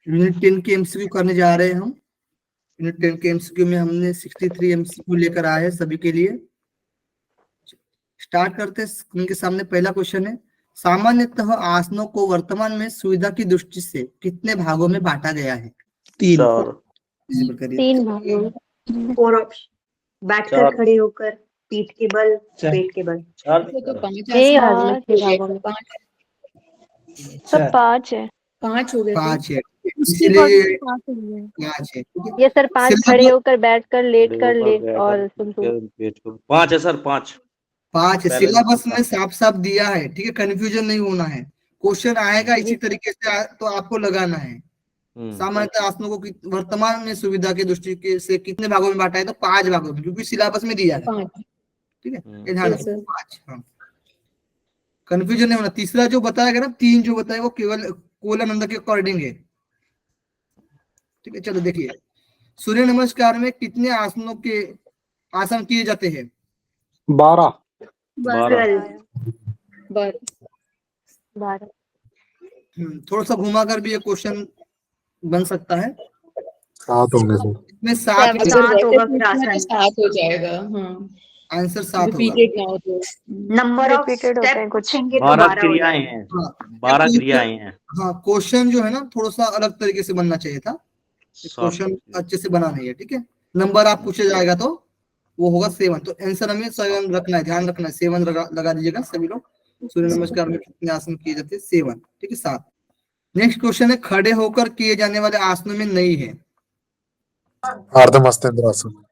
Unit 10 के MCQ करने जा रहे हैं हम। यूनिट 10 के एमसीक्यू में हमने 63 एमसीक्यू लेकर आए हैं सभी के लिए। स्टार्ट करते हैं। उनके सामने पहला क्वेश्चन है, सामान्यतः आसनों को वर्तमान में सुविधा की दृष्टि से कितने भागों में बांटा गया है? 3 3 भागों में। 4 ऑप्शन, बैठकर, खड़े होकर, पीठ के बल, पेट के बल। तो 5 भागों में। सब 5 है। 5 हो गए थे। 5 है, उसके इसलिए बाद 5 हो गए। 5 है। ये सर 5 खड़े होकर, बैठकर, लेटकर, लेट और पेट 5 है सर, 5 है। सिलेबस में साफ साफ दिया है, ठीक है, कंफ्यूजन नहीं होना है। क्वेश्चन आएगा इसी तरीके से तो आपको लगाना है। सामान्यतः आसनों को वर्तमान में सुविधा की दृष्टि से कितने भागों में बांटा है? तो 5 भागों में, क्योंकि सिलेबस में दिया है। ठीक है, ये ध्यान रखो, 5। हाँ, कंफ्यूजन नहीं होना। तीसरा जो बताया गया ना, 3 जो बताया वो केवल कोलन नंबर के अकॉर्डिंग है। ठीक है, चलो देखिए, सूर्य नमस्कार में कितने आसनों के आसन किए जाते हैं? 12 थोड़ा सा घुमा कर भी ये क्वेश्चन बन सकता है। 7 होंगे सर। इसमें 7 होगा, फिर आसान 7 हो जाएगा। हाँ, आंसर 7 होगा। रिपीटेड ना हो तो नंबर ऑफ Repeated होते हैं स्टेप कुछ। पूछेंगे तो 12 12 हो क्रियाएं जाएगा। हैं, हाँ, 12 क्रियाएं हैं। हाँ, क्वेश्चन जो है ना थोड़ा सा अलग तरीके से बनना चाहिए था। क्वेश्चन अच्छे से बना नहीं है। ठीक है, नंबर आप पूछे जाएगा तो वो होगा 7। तो आंसर हमें 7 रखना है, ध्यान रखना है। 7 लगा दीजिएगा सभी लोग। सूर्य नमस्कार में कितने आसन किए जाते हैं? 7। ठीक है, 7। नेक्स्ट क्वेश्चन है, खड़े होकर किए जाने वाले आसनों में नहीं है। अर्धमस्तेंद्रासन।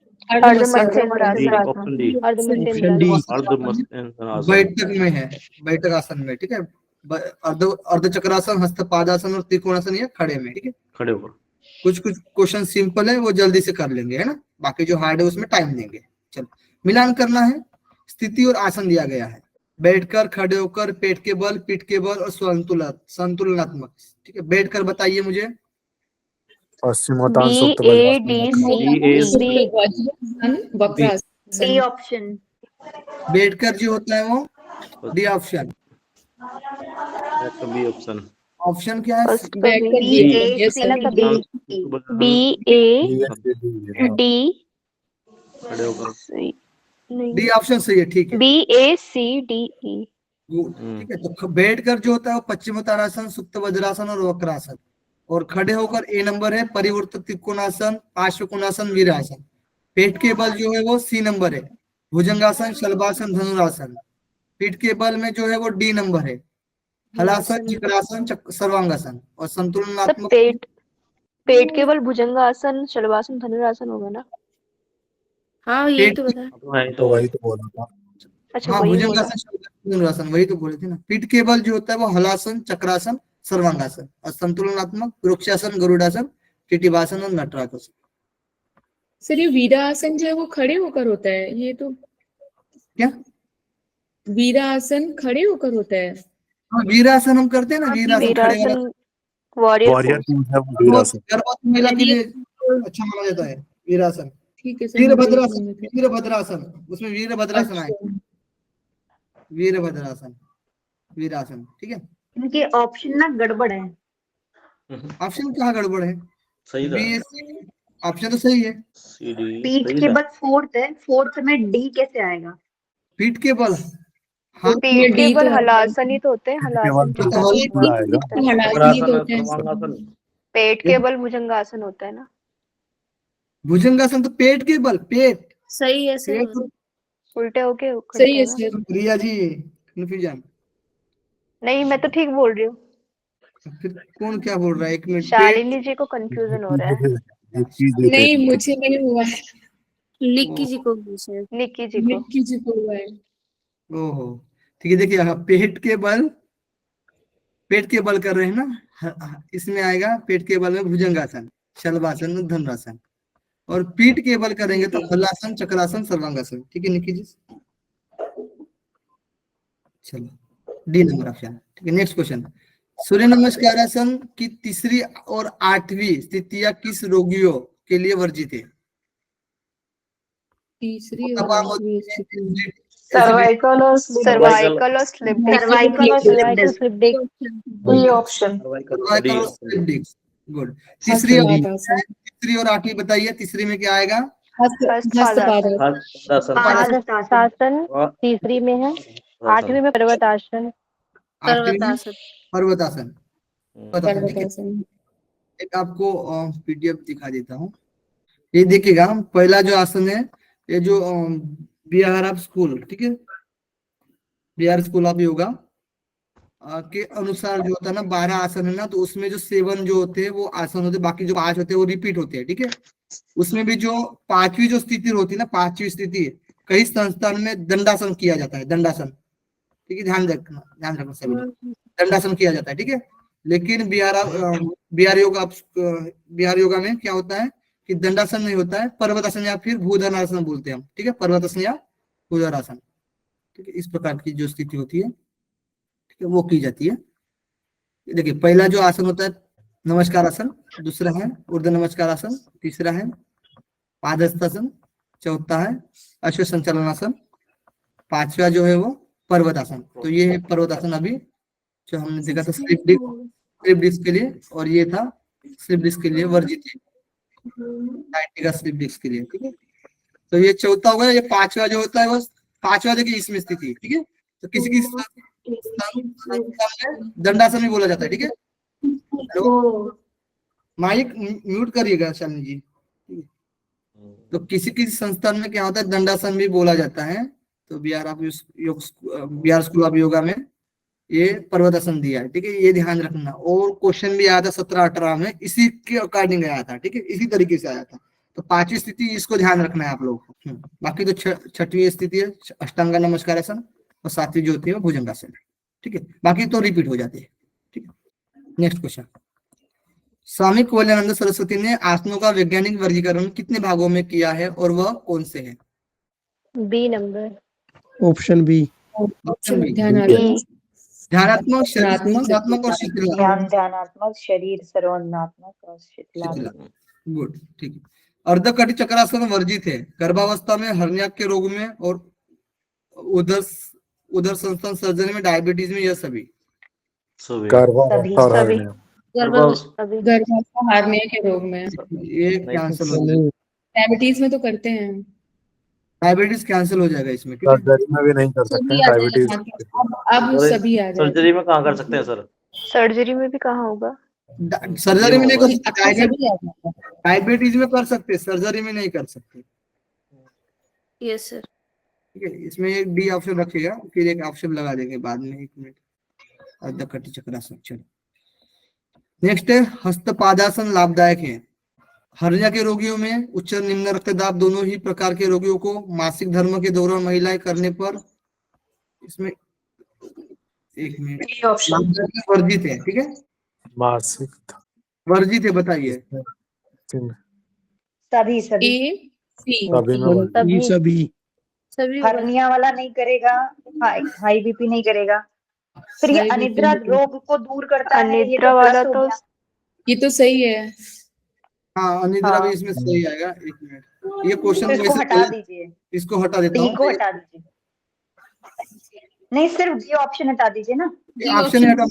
बैठक में है, बैठक आसन में। ठीक है, अर्धचक्रासन, हस्तपादासन और त्रिकोणासन ये खड़े में। ठीक है, खड़े होकर। कुछ क्वेश्चन सिंपल है, वो जल्दी से कर लेंगे, है ना। बाकी जो हार्ड है उसमें टाइम देंगे। चलो, मिलान करना है। स्थिति और आसन दिया गया है, बैठकर, खड़े होकर, पेट के बल, पीठ के बल और संतुलनात्मक। ठीक है, बैठकर बताइए मुझे। पश्चिमोत्तान सुप्त डी ऑप्शन। बैठकर जो होता है वो D option. B option. Option क्या है? खड़े होकर। डी ऑप्शन सही है। ठीक है, BACDE। ठीक है। तो बैठकर जो होता है वो पश्चिमोत्तानासन, सुप्त वज्रासन और वक्रासन। और खड़े होकर ए नंबर है परिवर्तित त्रिकोणासन, पार्श्व कोणासन, वीरासन। पेट के बल जो है वो सी नंबर है, भुजंगासन, शलभासन, धनुरासन। पीठ के बल में जो है वो डी नंबर है, हलासन, चक्रासन, सर्वांगासन। और संतुलनात्मक पेट के बल भुजंगासन, शलभासन, धनुरासन होगा ना? हाँ, यही तो बता। तो वही तो बोला था। अच्छा, हाँ, वही होगा। भुजंगासन, धनुरासन, वही तो बोले थे ना। पीठ के बल जो होता है वो हलासन, चक्रासन, सर्वांगासन। और संतुलनात्मक वृक्षासन, गरुड़ासन, टिटिवासन और नटरासन। सर, ये वीरासन जो है वो खड़े होकर होता है। ये तो क्या वीरासन खड़े होकर होता है? हाँ, वीरासन हम करते हैं ना। वीरासन खड़े वाला, वॉरियर वीरासन। गर्भवती महिला के लिए अच्छा माना जाता है वीरासन। ठीक है सर। वीरभद्रासन, वीरभद्रासन, उसमें वीरभद्रासन आएगा। वीरभद्रासन, वीरासन। ठीक है, इनके ऑप्शन ना गड़बड़ है। ऑप्शन कहाँ गड़बड़ है? सही था। ऑप्शन तो सही है। पीठ के बल 4th है, 4th में डी कैसे आएगा? पीठ के बल, हाँ, पीठ के बल हलासन ही तो होते हैं। हलासन, पेट के बल भुजंगासन होता है ना। भुजंगासन तो पेट के बल, पेट सही है सर। उल्टे होके सही है सर। प्रिया जी कंफ्यूजन नहीं, मैं तो ठीक बोल रही हूँ। फिर कौन क्या बोल रहा है? 1 मिनट। शालिनी जी को कंफ्यूजन हो रहा है। नहीं, मुझे नहीं हुआ है। निक्की जी को हुआ है। ओहो, ठीक है। देखिए, हाँ, पेट के बल कर रहे हैं ना। इसमें आएगा पेट के बल में भुजंगासन, शलभासन, धनुरासन। और पीठ के बल करेंगे तो हलासन, चक्रासन, सर्वांगासन। ठीक है निकी जी, चलो डी नंबर ऑप्शन। ठीक है, नेक्स्ट क्वेश्चन। सूर्य नमस्कारासन की तीसरी और 8वीं स्थितियां किस रोगियों के लिए वर्जित है? तीसरी सर्वाइकल और स्लिप डिस्क। सर्वाइकल और स्लिप डिस्क। ऑप्शन। सर्वाइकल और स्लिप डिस्क। गुड। तीसरी हस्तपादासन। तीसरी और आठवीं बताइए, तीसरी में क्या आएगा? हस्तपादासन। हस्तासन। पादासन तीसरी में है, आठवीं में पर्वतासन। आठवीं में पर्वतासन। पर्वतासन, ठीक है। पर्वतासन। एक आपको पीडीएफ दिखा देता हूँ। ये देखिएगा, पहला जो आसन है, ये जो बिहार ऑफ स्कूल, ठीक है, बिहार स्कूल ऑफ योगा के अनुसार जो होता है ना 12 आसन है ना, तो उसमें जो 7 जो होते हैं वो आसन होते हैं, बाकी जो 5 होते हैं वो रिपीट होते हैं, ठीक है। उसमें भी जो 5वीं जो स्थिति होती है ना, 5वीं स्थिति कई संस्थान में दंडासन किया जाता है, दंडासन, ठीक है, ध्यान रखना सभी लोग, दंडासन किया जाता है, ठीक है। लेकिन बिहार योगा में क्या होता है कि दंडासन नहीं होता है, पर्वतासन या फिर भूधरासन बोलते हैं हम, ठीक है, पर्वतासन या भूधरासन, ठीक है। इस प्रकार की जो स्थिति होती है, ठीक है, वो की जाती है। देखिए, पहला जो आसन होता है नमस्कार आसन, दूसरा है ऊर्ध्व नमस्कार आसन, तीसरा है पादहस्तासन, चौथा है अश्व संचालन आसन, 5वां जो है वो पर्वतासन। तो ये है पर्वतासन, अभी जो हमने देखा था स्लिप डिस्क के लिए, और ये था स्लिप डिस्क के लिए वर्जित है, 90 का स्लिप डिस्क के लिए, ठीक है। तो ये चौथा होगा। ये 5वां जो होता है बस 5वां देखिए इसमें स्थिति, ठीक है। तो किसी की दंडासन भी बोला जाता है, ठीक है। माइक म्यूट करिएगा शालिनी जी। तो किसी किसी संस्थान में क्या होता है, दंडासन भी बोला जाता है। तो बिहार स्कूल ऑफ योगा में ये पर्वतासन दिया है, ठीक है, ये ध्यान रखना। और क्वेश्चन भी आया था 17-18 में, इसी के अकॉर्डिंग आया था, ठीक है, इसी तरीके से आया था। तो 5वीं स्थिति इसको ध्यान रखना है आप लोग को। बाकी तो 6वीं स्थिति है अष्टांग नमस्कार आसन, और 7वीं जो होती है भुजंगासन, ठीक है। बाकी तो रिपीट हो जाती है, ठीक है। नेक्स्ट क्वेश्चन, स्वामी कवल्यानंद सरस्वती ने आसनों का वैज्ञानिक वर्गीकरण कितने भागों में किया है और वह कौन से हैं? B number. Option B. ध्यानात्मक, शिथिलात्मक और शिथिलात्मक। ध्यानात्मक, शरीर सर्वनात्मक और शिथिलात्मक। गुड, ठीक है। अर्धकटी चक्रासन वर्जित है गर्भावस्था में, हर्निया के रोग में, और उदर संस्थान सर्जरी में, डायबिटीज में, यह सभी गर्भावस्था हार्निया के रोग में, ये कैंसिल हो जाएगा। डायबिटीज में तो करते हैं, डायबिटीज कैंसिल हो जाएगा इसमें, ठीक है। सर्जरी में भी नहीं कर सकते हैं डायबिटीज। अब सभी आ जाएगा। सर्जरी में कहाँ कर सकते हैं सर? सर्जरी में भी कहाँ होगा? सर्जरी में नहीं कर सकते, सभी आ जाएगा। डायबिटीज में कर सकते, सर्जरी में नहीं कर सकते। Yes sir. ठीक है, इसमें एक डी ऑप्शन रखिएगा, फिर एक ऑप्शन लगा देंगे बाद में। 1 मिनट, अर्धकटी चक्रासन। चलो नेक्स्ट है हस्तपादासन लाभदायक है हर्निया के रोगियों में, उच्च निम्न रक्तदाब दोनों ही प्रकार के रोगियों को, मासिक धर्म के दौरान महिलाएं करने पर। इसमें 1 मिनट, वर्जित है, ठीक है, मासिक वर्जित है, बताइए। सभी सभी हर्निया वाला नहीं करेगा, हाई बीपी नहीं करेगा, फिर ये अनिद्रा रोग को दूर करता है, ये तो वाला प्लस हो तो गया। ये तो सही है। हाँ, अनिद्रा भी इसमें सही आएगा। 1 मिनट, ये क्वेश्चन इसको हटा दीजिए, इसको हटा देता डी हूँ। को हटा दीजिए, नहीं सिर्फ डी ऑप्शन हटा दीजिए ना। ऑप्शन हटा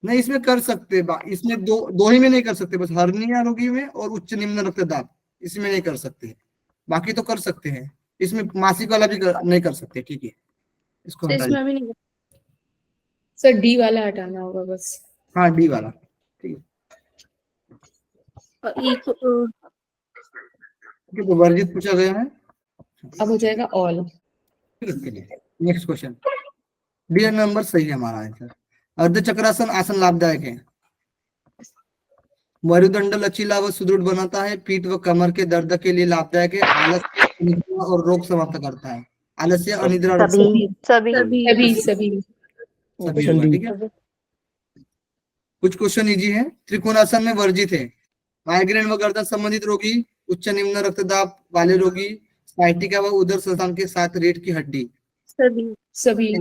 नहीं, इसमें कर सकते, इसमें दो ही में नहीं कर सकते, बस हर्निया रोगी में और उच्च निम्न रक्तदाब, इसमें नहीं कर सकते, बाकी तो कर सकते हैं। इसमें मासिक वाला भी नहीं कर सकते, ठीक है, इसको हटा दीजिए। भी नहीं सर, डी वाला हटाना होगा बस। हाँ, डी वाला, ठीक है। तो वर्जित पूछा गया है, अब हो जाएगा all. Next question, D number सही है हमारा आंसर। अर्धचक्रासन आसन लाभदायक है, मरुदंड लचीला व सुदृढ़ बनाता है, पीठ व कमर के दर्द के लिए लाभदायक है, आलस्य, अनिद्रा और रोग समाप्त करता है। आलस्य, अनिद्रा, सभी होगा, ठीक है। कुछ क्वेश्चन इजी है। त्रिकोणासन में वर्जित है माइग्रेन व गर्दन संबंधित रोगी, उच्च निम्न रक्तदाब वाले रोगी, साइटिका व उदर संस्थान के साथ रीढ़ की हड्डी। सभी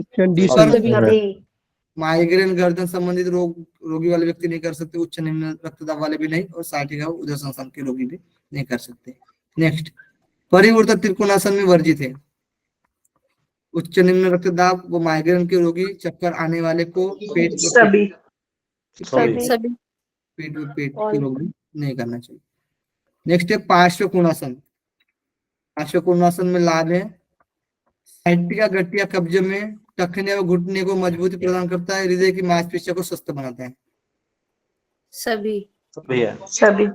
माइग्रेन गर्दन संबंधित रोगी वाले व्यक्ति नहीं कर सकते, उच्च निम्न रक्तदाब वाले भी नहीं, और साइटिका व उदर संस्थान के रोगी भी नहीं कर सकते। नेक्स्ट, परिवृत्त त्रिकोणासन में वर्जित है उच्च निम्न रक्तदाब व माइग्रेन के रोगी, चक्कर आने वाले को, पेट सभी पेट में पेट के रोग भी नहीं करना चाहिए। नेक्स्ट है पार्श्व कोणासन। पार्श्व कोणासन में लाभ है साइटिका गठिया कब्जे में टखने और घुटने को मजबूती प्रदान करता है, हृदय की मांसपेशियों को स्वस्थ बनाता है। सभी सभी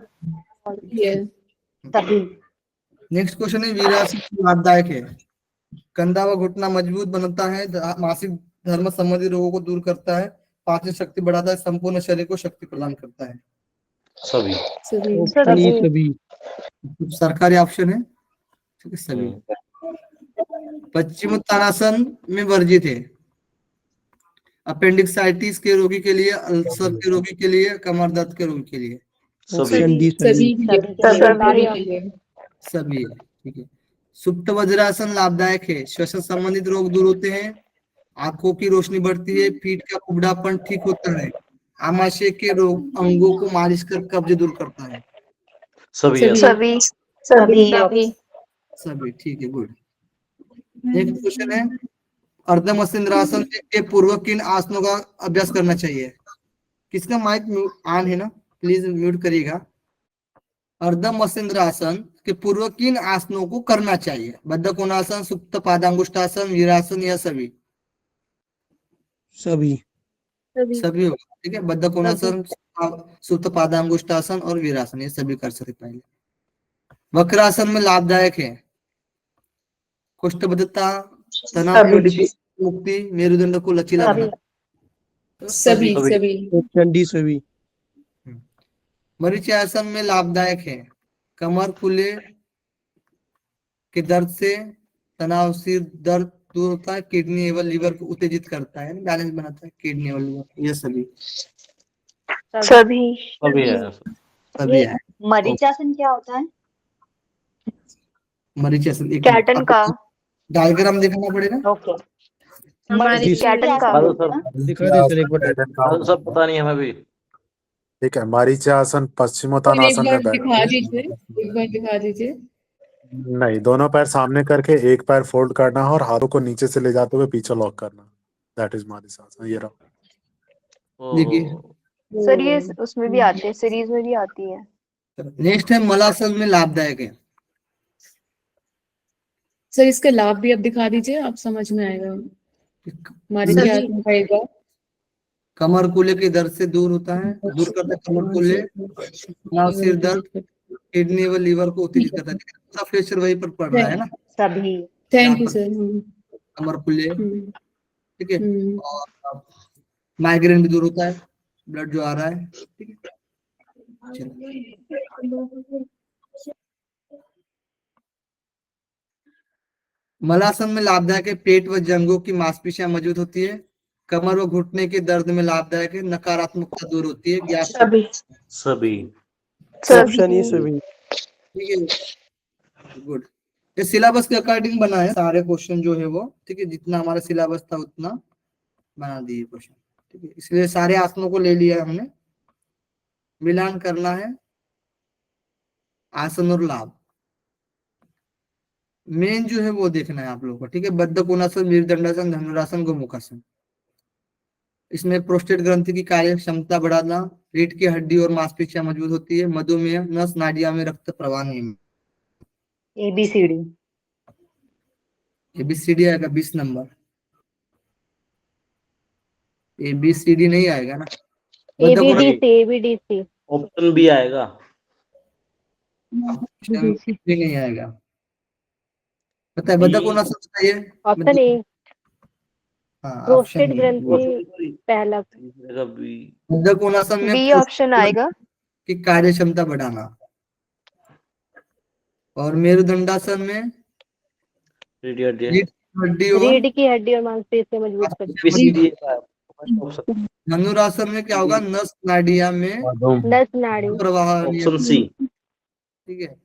नेक्स्ट क्वेश्चन है वीरासन लाभदायक है। कंधा व घुटना मजबूत बनाता है, मासिक धर्म संबंधी रोगों को दूर करता है, पाचन शक्ति बढ़ाता है, संपूर्ण शरीर को शक्ति प्रदान करता है। सभी सभी सरकारी ऑप्शन है, ठीक है सभी। पश्चिमोत्तानासन में वर्जित है। अपेंडिक्साइटिस के रोगी के लिए, अल्सर के रोगी के लिए, कमर दर्द के रोगी के लिए ऑप्शन डी सभी सभी है, ठीक है। सुप्त वज्रासन लाभदायक है, श्वसन संबंधित रोग दूर होते हैं, आंखों की रोशनी बढ़ती है, पीठ का कुबड़ापन ठीक होता है, आमाशय के रोग अंगों को मालिश कर कब्ज दूर करता है। सभी ठीक है, गुड। नेक्स्ट क्वेश्चन है अर्ध मसेंद्रासन के पूर्व किन आसनों का अभ्यास करना चाहिए? किसका माइक ऑन है ना, प्लीज म्यूट करिएगा। अर्ध मसेंद्रासन के पूर्व किन आसनों को करना चाहिए? बद्ध कोणासन, सुप्त पादांगुष्ठासन, वीरासन या सभी? सभी होगा, ठीक है। बद्ध कोणासन, सुप्त पादांगुष्ठासन और वीरासन, ये सभी कर सकते पहले। वक्रासन में लाभदायक है, कोष्ठबद्धता, तनाव मुक्ति, मेरुदंड को लचीला बनाता। सभी ऑप्शन डी सभी मरीचिकासन में लाभदायक है, कमर खुले के दर्द से, तनाव, सिर दर्द दूर होता है, किडनी एवं लीवर को उत्तेजित करता है, बैलेंस बनाता है किडनी एवं लीवर। ये सभी है। मरीचासन क्या होता है? मरीचिकासन एक कैटन का डायग्राम दिखाना पड़ेगा। ओके, कैटन का दिखा दे सर एक बार। सब पता नहीं हमें भी। ठीक है, मरीचासन पश्चिमोत्तानासन में दिखा बैठ दीजिए, एक बार दिखा दीजिए। नहीं, दोनों पैर सामने करके एक पैर फोल्ड करना और हाथों को नीचे से ले जाते हुए पीछे लॉक करना, दैट इज मरीचासन। ये रहा। देखिए सर ये उसमें भी आते हैं, सीरीज में भी आती है। नेक्स्ट है मलासन में लाभदायक है। सर इसका लाभ भी अब दिखा दीजिए, आप समझ में आएगा हमारे क्या आएगा। कमर कूल्हे के दर्द से दूर होता है, दूर करता है कमर कूल्हे, तनाव, सिर दर्द, किडनी व लीवर को उत्तेजित करता है। पूरा प्रेशर वहीं पर पड़ रहा है ना। सभी। Thank you sir. कमर कूल्हे, ठीक है, और माइग्रेन भी दूर होता है, ब्लड जो आ रहा है, ठीक है। मलासन में लाभदायक है, पेट व जंघों की मांसपेशियां मजबूत होती है, कमर व घुटने के दर्द में लाभदायक है, नकारात्मकता दूर होती है, गैस। सभी ऑप्शन ई सभी ठीक है, गुड। ये सिलेबस के अकॉर्डिंग बना है सारे क्वेश्चन जो है वो, ठीक है। जितना हमारा सिलेबस था उतना बना दिए क्वेश्चन, ठीक है। इसलिए सारे आसनों को ले लिया हमने, मिलान करना है आसन और लाभ। मेन जो है वो देखना है आप लोगों को, ठीक है। बद्ध कोणासन, वीरदंडासन, धनुरासन, गोमुखासन। इसमें प्रोस्टेट ग्रंथि की कार्य क्षमता बढ़ाना, रीढ़ की हड्डी और मांसपेशियां मजबूत होती है, मधुमेह, नस नाड़ियां में रक्त प्रवाह नहीं। एबीसीडी आएगा 20 नंबर, एबीसीडी नहीं आएगा ना। एबीडीसी ऑप्शन भी आएगा, नहीं आएगा, पता है। बद्ध कोणासन बताइए। ऑप्शन ए हाँ, प्रोस्टेट ऑप्शन ग्रंथि पहला, बद्ध कोणासन में बी ऑप्शन आएगा की कार्य क्षमता बढ़ाना, और मेरुदंडासन में रीढ़ की हड्डी और मांसपेशियां मजबूत करती है। धनुरासन में क्या होगा? नस नाड़ियां में नस नाड़ी प्रवाह। ऑप्शन सी, ठीक है,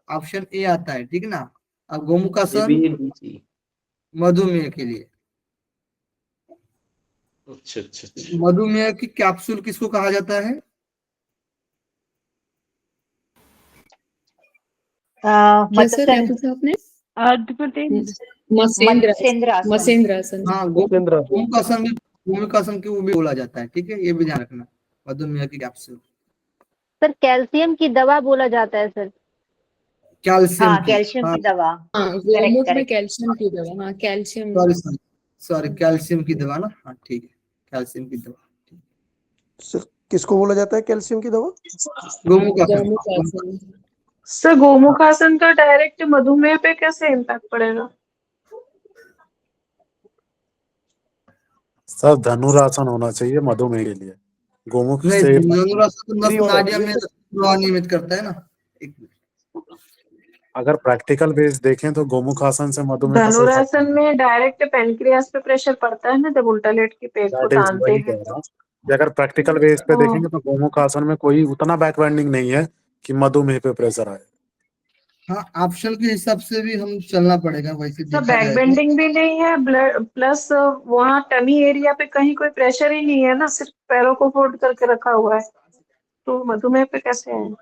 ऑप्शन ए आता है, ठीक है ना। अब गोमुखासन मधुमेह के लिए। अच्छा। मधुमेह की कैप्सूल किसको कहा जाता है? आपने मसेंद्रासन। हाँ, गोमुखासन भी, गोमुखासन को भी बोला जाता है, ठीक है, ये भी ध्यान रखना। मधुमेह की कैप्सूल। सर कैल्शियम की दवा बोला जाता है सर। कैल्शियम हाँ की, कैल्शियम हाँ की दवा। हाँ करेक्ट गोमुख में करेक्ट। कैल्शियम की दवा, हाँ कैल्शियम। सॉरी सॉरी कैल्शियम की दवा ना, हाँ ठीक है, कैल्शियम की दवा। सर किसको बोला जाता है कैल्शियम की दवा? गोमुख आसन। गोमुख आसन। सर गोमुखासन का डायरेक्ट मधुमेह पे कैसे इम्पैक्ट पड़ेगा? सर धनुरासन होना चाहिए मधुमेह के लिए, गोमुख नहीं, से धनुरासन तो नस फ्री होना नाड़ियों चाहिए में सर। प्रवाह नियमित करता है ना। एक मिनट। अगर प्रैक्टिकल बेस देखें तो गोमुख आसन से मधुमेह का कोई फर्क धनुरासन में डायरेक्ट पेनक्रियास पे प्रेशर पड़ता है ना, जब उल्टा लेट के पेट को दैट इज तानते वही हैं। कह रहा हूँ कि अगर प्रैक्टिकल बेस पे हाँ। देखेंगे तो गोमुख आसन में कोई उतना बैकबेंडिंग नहीं है कि मधुमेह पे प्रेशर आए। हाँ, ऑप्शन के हिसाब से भी हम चलना पड़ेगा, वैसे सर देखा बैक जाए तो। बेंडिंग भी नहीं है, ब्लड प्लस वहाँ टमी एरिया पे कहीं कोई प्रेशर ही नहीं है ना, सिर्फ पैरों को फोल्ड करके रखा हुआ है, तो मधुमेह पे कैसे है?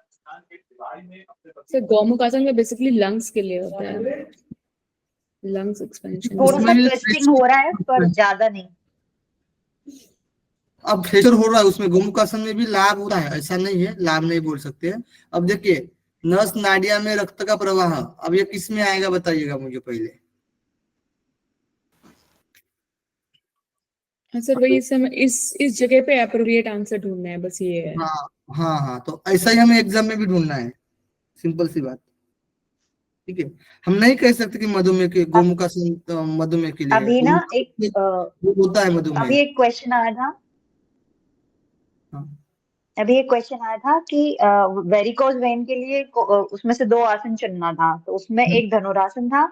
सर गोमुख आसन में बेसिकली लंग्स के लिए होता है, लंग्स एक्सपेंशन। थोड़ा सा उसमें भी ट्विस्टिंग हो रहा है पर ज्यादा नहीं। अब प्रेशर हो रहा है उसमें, गोमुख आसन में भी लाभ हो रहा है, ऐसा नहीं है लाभ नहीं बोल सकते हैं। अब देखिए, नस नाड़िया में रक्त का प्रवाह, अब ये किस में आएगा बताइएगा मुझे पहले। हाँ सर वही समय इस जगह पे अप्रोप्रिएट आंसर ढूंढना है, बस ये है। हाँ हाँ हाँ, तो ऐसा ही हमें एग्जाम में भी ढूंढना है, सिंपल सी बात। ठीक है, हम नहीं कह सकते कि मधुमेह के गोमुख आसन मधुमेह के लिए है, अभी ना एक वो होता है अभी मधुमेह। एक क्वेश्चन आया था। हाँ। अभी एक क्वेश्चन आया था कि वेरिकोज वेन के लिए उसमें से 2 आसन चुनना था, तो उसमें एक धनुरासन था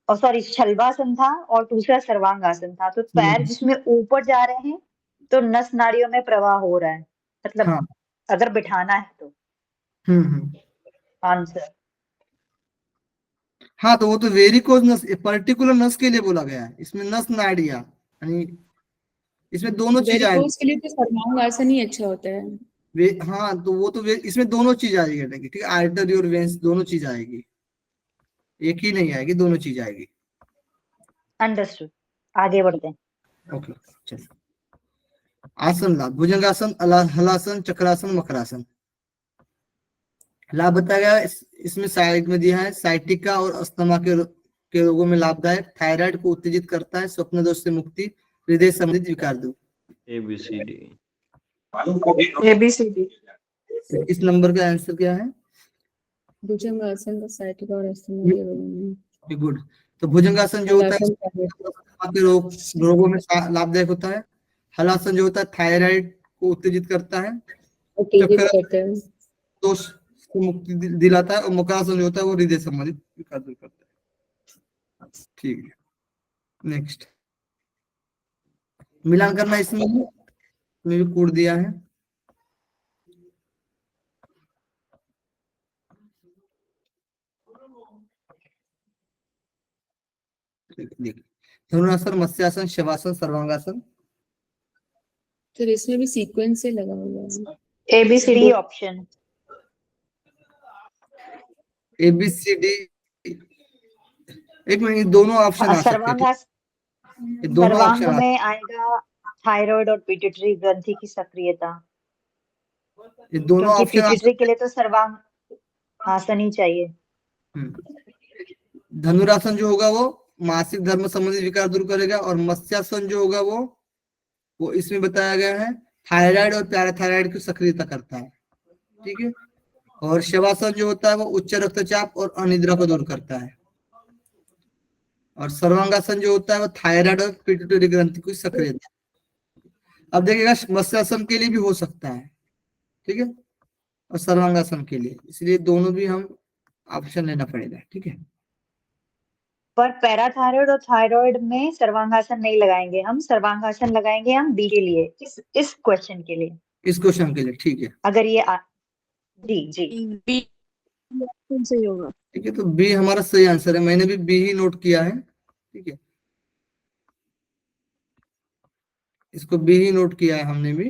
और सॉरी शल्वासन था और दूसरा सर्वांगासन था। तो पैर जिसमें ऊपर जा रहे हैं तो नस नाड़ियों में प्रवाह हो रहा है, मतलब हाँ। अगर बिठाना है तो हम्म। आंसर। हाँ, तो वो तो वेरिकोज नस पर्टिकुलर नस के लिए बोला गया है, इसमें नस नाड़िया यानी इसमें दोनों चीज आएगी। वेरिकोज के लिए तो सर्वांग आसन ही अच्छा होता है। हाँ, तो वो तो इसमें दोनों चीज आएगी, ठीक है, आर्टरी और वेंस दोनों चीज आएगी, एक ही नहीं आएगी, दोनों चीज आएगी। अंडरस्टूड, आगे बढ़ते हैं। ओके, चलिए। आसन लाभ, भुजंगासन, हलासन, चक्रासन, मकरासन। लाभ बताया गया इसमें साइड में दिया है, साइटिका और अस्थमा के रोगों में लाभदायक, थायराइड को उत्तेजित करता है, स्वप्न दोष से मुक्ति, हृदय संबंधित विकार दूर। ABCD। ABCD। इस नंबर का आंसर क्या है? भुजंग आसन का साइटिका और अस्थमा के रोगों में। गुड। तो भुजंगासन जो होता है हलासन का है। अस्थमा के रोगों में लाभदायक होता है, हलासन जो होता है थायराइड को उत्तेजित करता है, उत्तेजित करता है। दोष से मुक्ति दिलाता है, और मकरासन जो होता है वो हृदय संबंधित विकार दूर करता है। ठीक है, नेक्स्ट मिलान करना, इसमें भी कोड दिया है। देखिए, धनुरासन, मत्स्यासन, शवासन, सर्वांगासन। फिर इसमें भी सीक्वेंस से लगा हुआ है। ABCD। C option. ABCD, एक मिनट, दोनों ऑप्शन आ सकते हैं, ये दोनों सर्वांग ऑप्शन में आएगा थायराइड और पिट्यूटरी ग्रंथि की सक्रियता, ये दोनों क्योंकि ऑप्शन आ पिट्यूटरी के लिए तो सर्वांग आसन ही चाहिए। धनुरासन जो होगा वो मासिक धर्म संबंधित विकार दूर करेगा, और मत्स्यासन जो होगा वो इसमें बताया गया है थायराइड और पैराथायराइड की सक्रियता करता है। ठीक है, और शवासन जो होता है वो उच्च रक्तचाप और अनिद्रा को दूर करता है, और सर्वांगासन जो होता है वो थायराइड और पिट्यूटरी ग्रंथि की सक्रियता। अब देखिएगा, मत्स्यासन के लिए भी हो सकता है, ठीक है, और सर्वांगासन के लिए, इसलिए दोनों भी हम ऑप्शन लेना पड़ेगा। ठीक है, पर पैराथायराइड और थायराइड में सर्वांगासन नहीं लगाएंगे हम, सर्वांगासन लगाएंगे हम बी के लिए, इस क्वेश्चन के लिए, इस क्वेश्चन के लिए। ठीक है, अगर ये जी जी बी सही होगा। ठीक है, तो बी हमारा सही आंसर है, मैंने भी बी ही नोट किया है। ठीक है, इसको बी ही नोट किया है हमने भी।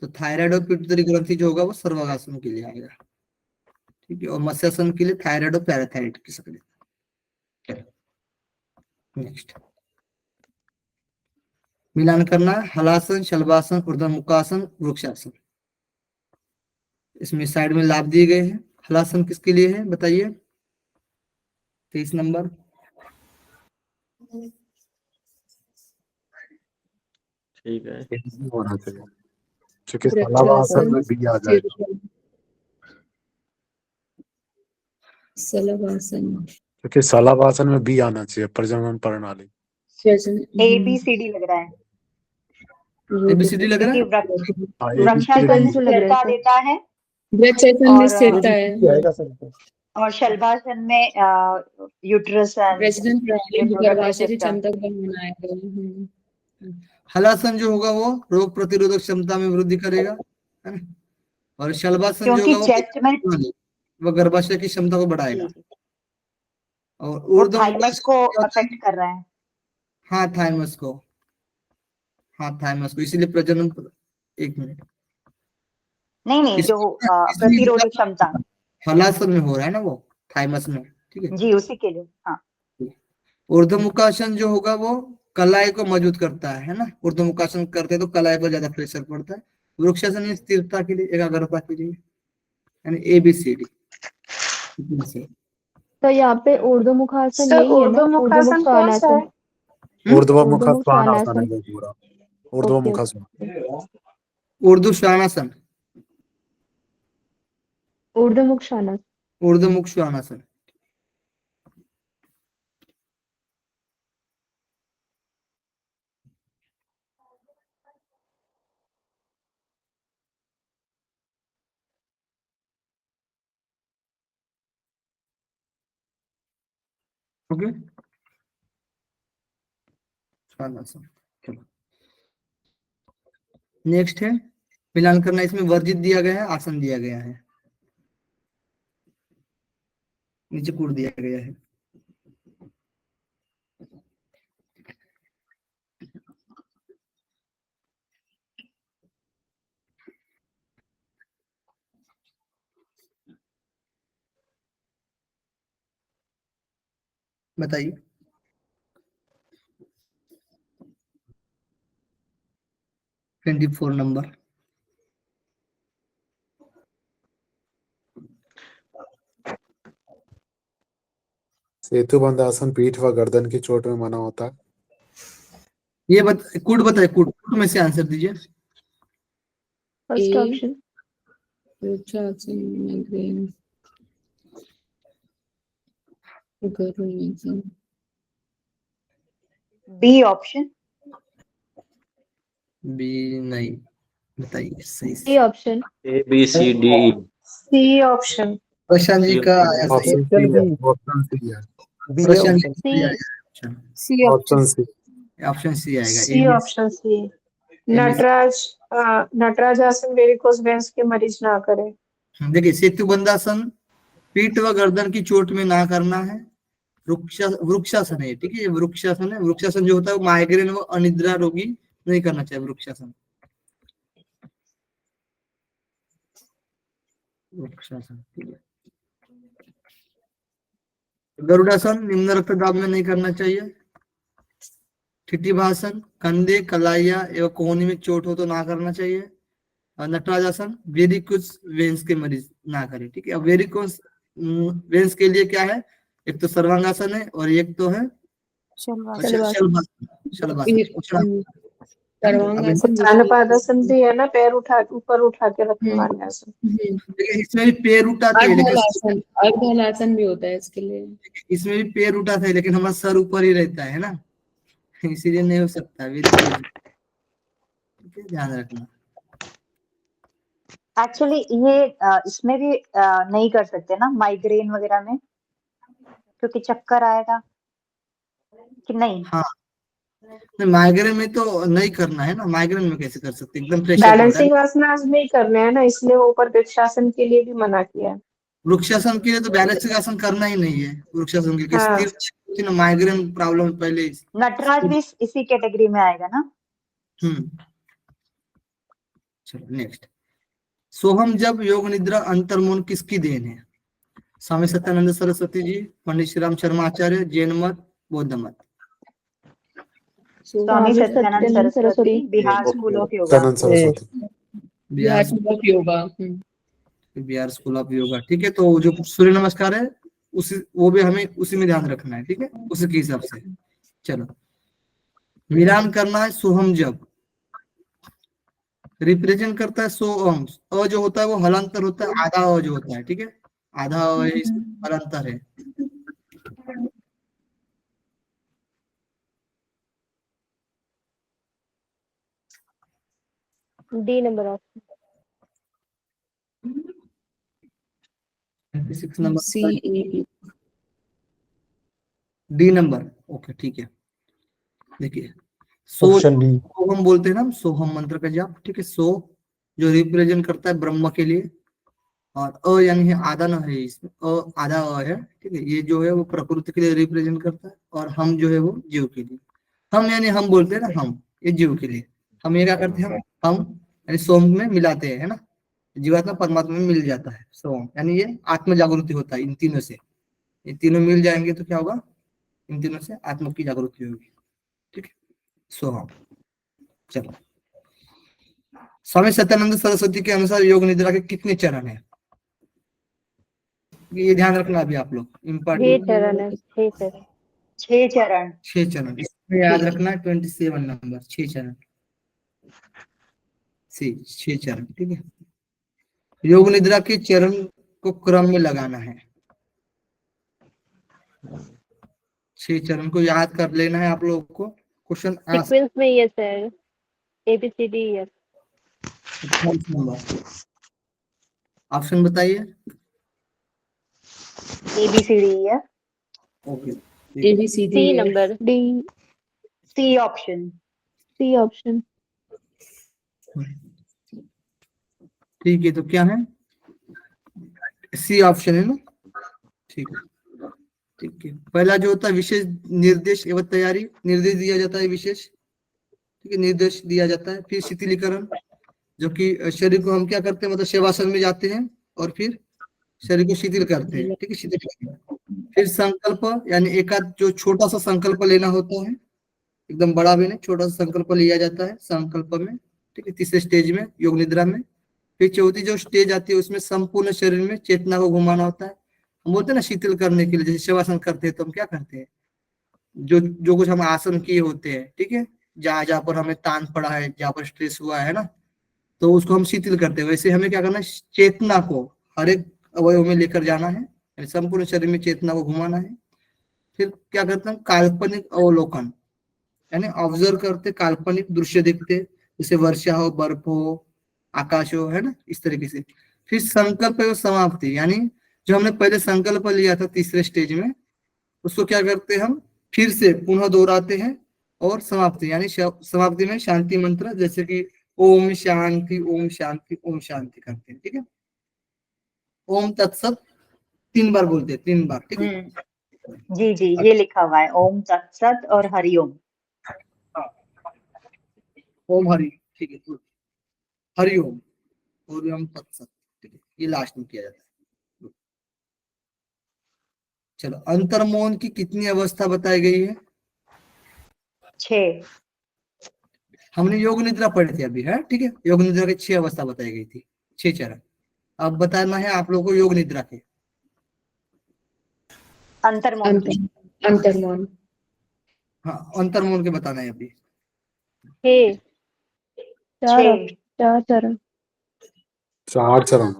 तो थायराइड और पिट्यूटरी ग्रंथि जो होगा वो सर्वांगासन के लिए आएगा। ठीक है, और मत्स्यासन के लिए थायराइड और पैराथायराइड की सक्रियता। नेक्स्ट, मिलान करना है, हलासन, शलभासन, ऊर्ध्वमुखासन, वृक्षासन। इसमें साइड में लाभ दिए गए हैं। हलासन किसके लिए है बताइए, 23 नंबर। ठीक है। होना चाहिए क्योंकि शलभासन में बी आ जाएगा, शलभासन, क्योंकि शलभासन में बी आना चाहिए, प्रजनन प्रणाली। ABCD लग रहा है, ABCD लग रहा क्योंकि है। हाँ, वृक्षासन तो लग रहा स्थिरता है सर। देता है वृक्षासन में और स्थिरता है, आएगा सर। और शलभासन में यूट्रस एंड प्रजनन प्रणाली, रिप्रोडक्टिव गर्भाशय की सिस्टम। क्षमता को बनाएगा। हलासन जो होगा वो रोग प्रतिरोधक क्षमता में वृद्धि करेगा, है ना। और शलभासन जो क्योंकि होगा चेस्ट में वो गर्भाशय की क्षमता को बढ़ाएगा। और वो थाइमस को अफेक्ट कर रहा है। हाँ थाइमस को, हाँ थाइमस को, इसीलिए प्रजनन, एक मिनट, नहीं जो प्रतिरोधक क्षमता हलासन में हो रहा है ना वो, थाइमस में, ठीक है। जी उसी के लिए, हाँ। ऊर्ध्वमुखासन जो होगा वो कलाई को मजबूत करता है ना। ऊर्ध्वमुखासन करते हैं तो कलाई पर ज्यादा प्रेशर पड़ता है। वृक्षासन स्थिरता के लिए, एकाग्रता के लिए, यानी ABCD। तो यहाँ पे ऊर्ध्वमुखासन सर यही है ना, ऊर्ध्वमुखासन कौन सा है? ऊर्ध्वमुख ऊर्ध्वमुख श्वानासन है श्वानासन। वो पूरा, ऊर्ध्वमुख श्वान। ऊर्ध्व श्वानासन, ऊर्ध्वमुख श्वानासन। ऊर्ध्वमुख श्वानासन। ओके, श्वानासन। चलो नेक्स्ट है मिलान करना। इसमें वर्जित दिया गया है, आसन दिया गया है, नीचे कूट दिया गया है। बताइए, नंबर। सेतुबंध आसन पीठ व गर्दन की चोट में मना होता है। ये कूट बताइए, कूट में से आंसर दीजिए। First A, option. वृक्षासन, माइग्रेन, गर्भाशय। B option. बी नहीं, बताइए सही C option. ABCD। C option. Prashant ji का आया सही। ऑप्शन सी है, ऑप्शन सी है, बी प्रशांत जी ऑप्शन। का आया सी ऑप्शन सी। ऑप्शन सी आएगा। सी ऑप्शन सी। नटराज आसन वेरिकोस वेन्स के मरीज ना करें। देखिए, सेतुबंधासन पीठ व गर्दन की चोट में ना करना है। वृक्षासन है, ठीक है, ये वृक्षासन है। वृक्षासन जो होता है वो माइग्रेन व अनिद्रा रोगी नहीं करना चाहिए। वृक्षासन, वृक्षासन, ठीक है। गरुड़ासन निम्न रक्तदाब में नहीं करना चाहिए। ठिठिभासन कंधे, कलाइया एवं कोहनी में चोट हो तो ना करना चाहिए। और नटराजासन वेरिकोस वेन्स के मरीज ना करें, ठीक है। अब वेरिकोस वेन्स के लिए क्या है, एक तो सर्वांगासन है और एक तो है शलभासन। सर्वांगासन तानपादासन भी है ना, पैर ऊपर उठा के रखने वाले आसन। इसमें भी पैर उठाते हैं, लेकिन अर्धहलासन, अर्धहलासन भी होता है इसके लिए। इसमें भी पैर उठाते हैं लेकिन हमारा सर ऊपर ही रहता है ना, इसीलिए नहीं हो सकता वेरिकोस, ध्यान रखना। एक्चुअली ये इसमें भी नहीं कर सकते ना, माइग्रेन वगैरह में, क्योंकि चक्कर आएगा कि नहीं। हाँ, माइग्रेन में तो नहीं करना है ना, माइग्रेन में कैसे कर सकते, एकदम प्रेशर पड़ता है। बैलेंसिंग आसन आज नहीं करने हैं ना, इसलिए ऊपर वृक्षासन के लिए भी मना किया है। वृक्षासन के लिए तो बैलेंसिंग आसन करना ही नहीं है। वृक्षासन के लिए हाँ। स्थिर माइग्रेन प्रॉब्लम पहले। नटराज भी इसी कैटेगरी में आएगा ना। चलो नेक्स्ट। सोहम जब योग निद्रा अंतर्मौन किसकी देन है? स्वामी सत्यानंद सरस्वती जी, पंडित श्री राम शर्मा आचार्य, जैन मत, बौद्ध मत। Swami Satyananda Saraswati, Bihar school of yoga. Satyananda Saraswati. Bihar school of yoga. Bihar school of yoga, ठीक है। तो जो सूर्य नमस्कार है उसी वो भी हमें उसी में ध्यान रखना है, ठीक है, उसी के हिसाब से। चलो, मिलान करना है सोहम जब रिप्रेजेंट करता है सो ओम। अ जो होता है वो हलांतर होता है, आधा अ जो होता है, ठीक है, आधा अ है, इसमें हलांतर है। D number option. 26 number CAB। D number, okay ठीक है। देखिए सो ऑप्शन डी। सोहम बोलते हैं ना हम, सोहम मंत्र का जाप, ठीक है। सो जो रिप्रेजेंट करता है ब्रह्म के लिए, और अ यानी आधा न है, इसमें अ आधा अ है, ठीक है। ये जो है वो प्रकृति के लिए रिप्रेजेंट करता है, और हम जो है वो जीव के लिए। हम यानी हम बोलते हैं ना, हम, ये जीव के लिए। हम ये क्या करते हैं, हम यानी सोम में मिलाते हैं, है ना, जीवात्मा परमात्मा में मिल जाता है सोम, यानी ये आत्म जागृति होता है इन तीनों से। ये तीनों मिल जाएंगे तो क्या होगा, इन तीनों से आत्मा की जागृति होगी, ठीक है, सोहम। चलो, स्वामी सत्यानंद सरस्वती के अनुसार योग निद्रा के कितने चरण है, ये ध्यान रखना अभी आप लोग, 6 इम्पोर्टेंट। चरण है, 6 चरण। 6 चरण। 6 चरण, इसमें याद रखना है 27 नंबर, 6 चरण, 6 चरण, ठीक है। योग निद्रा के चरण को क्रम में लगाना है, 6 चरण को याद कर लेना है आप लोगों को। क्वेश्चन सीक्वेंस में ये सर, ABCD है। ऑप्शन बताइए। ABCD है। ओके, ABCD सी है। Number, D, C option. C option. ठीक है, तो क्या है, सी ऑप्शन है ना, ठीक है, ठीक है। पहला जो होता है विशेष निर्देश एवं तैयारी, निर्देश दिया जाता है विशेष, ठीक है, निर्देश दिया जाता है। फिर शिथिलीकरण, जो कि शरीर को हम क्या करते हैं, मतलब शवासन में जाते हैं और फिर शरीर को शिथिल करते हैं, ठीक है, शिथिल। फिर संकल्प, यानी एकाध जो छोटा सा संकल्प लेना होता है, एकदम बड़ा भी नहीं, छोटा सा संकल्प लिया जाता है संकल्प में, ठीक है, तीसरे स्टेज में योग निद्रा में। फिर चौथी जो स्टेज आती है उसमें संपूर्ण शरीर में चेतना को घुमाना होता है। हम बोलते हैं ना शिथिल करने के लिए, जैसे शवासन करते हैं तो हम क्या करते हैं, जो जो कुछ हम आसन किए होते हैं, ठीक है, जहां जहां पर हमें तान पड़ा है, जहां पर स्ट्रेस हुआ है ना, तो उसको हम शिथिल करते हैं। वैसे हमें क्या करना है, चेतना को हर एक अवयव में लेकर जाना है, यानी संपूर्ण शरीर में चेतना को घुमाना है। फिर क्या करते हैं, काल्पनिक अवलोकन, यानी ऑब्जर्व करते, काल्पनिक दृश्य देखते, जैसे वर्षा हो, बर्फ हो, आकाश हो, है ना, इस तरीके से। फिर संकल्प एवं समाप्ति, यानी जो हमने पहले संकल्प लिया था तीसरे स्टेज में, उसको क्या करते हैं, हम फिर से पुनः दोहराते हैं। और समाप्ति, यानी समाप्ति में शांति मंत्र, जैसे कि ओम शांति ओम शांति ओम शांति करते हैं, ठीक है। ओम तत्सत 3 बार बोलते हैं, 3 बार, ठीक है। जी जी, ये लिखा हुआ है, ओम तत्सत और हरिओम। ओम हरि, ठीक है, good। हरिओम और ओम तत्सत, ठीक है, ये लास्ट में किया जाता है। Good। चलो, अंतर्मौन की कितनी अवस्था बताई गई है, 6। हमने योग निद्रा पढ़ी थी अभी, है, ठीक है। योग निद्रा की 6 अवस्था बताई गई थी, 6 चरण। अब बताना है आप लोगों को योग निद्रा के, अंतर्मौन की। अंतर्मौन। हाँ, अंतर्मौन के बताना है अभी। 6 6। 4 चरण। 4 चरण।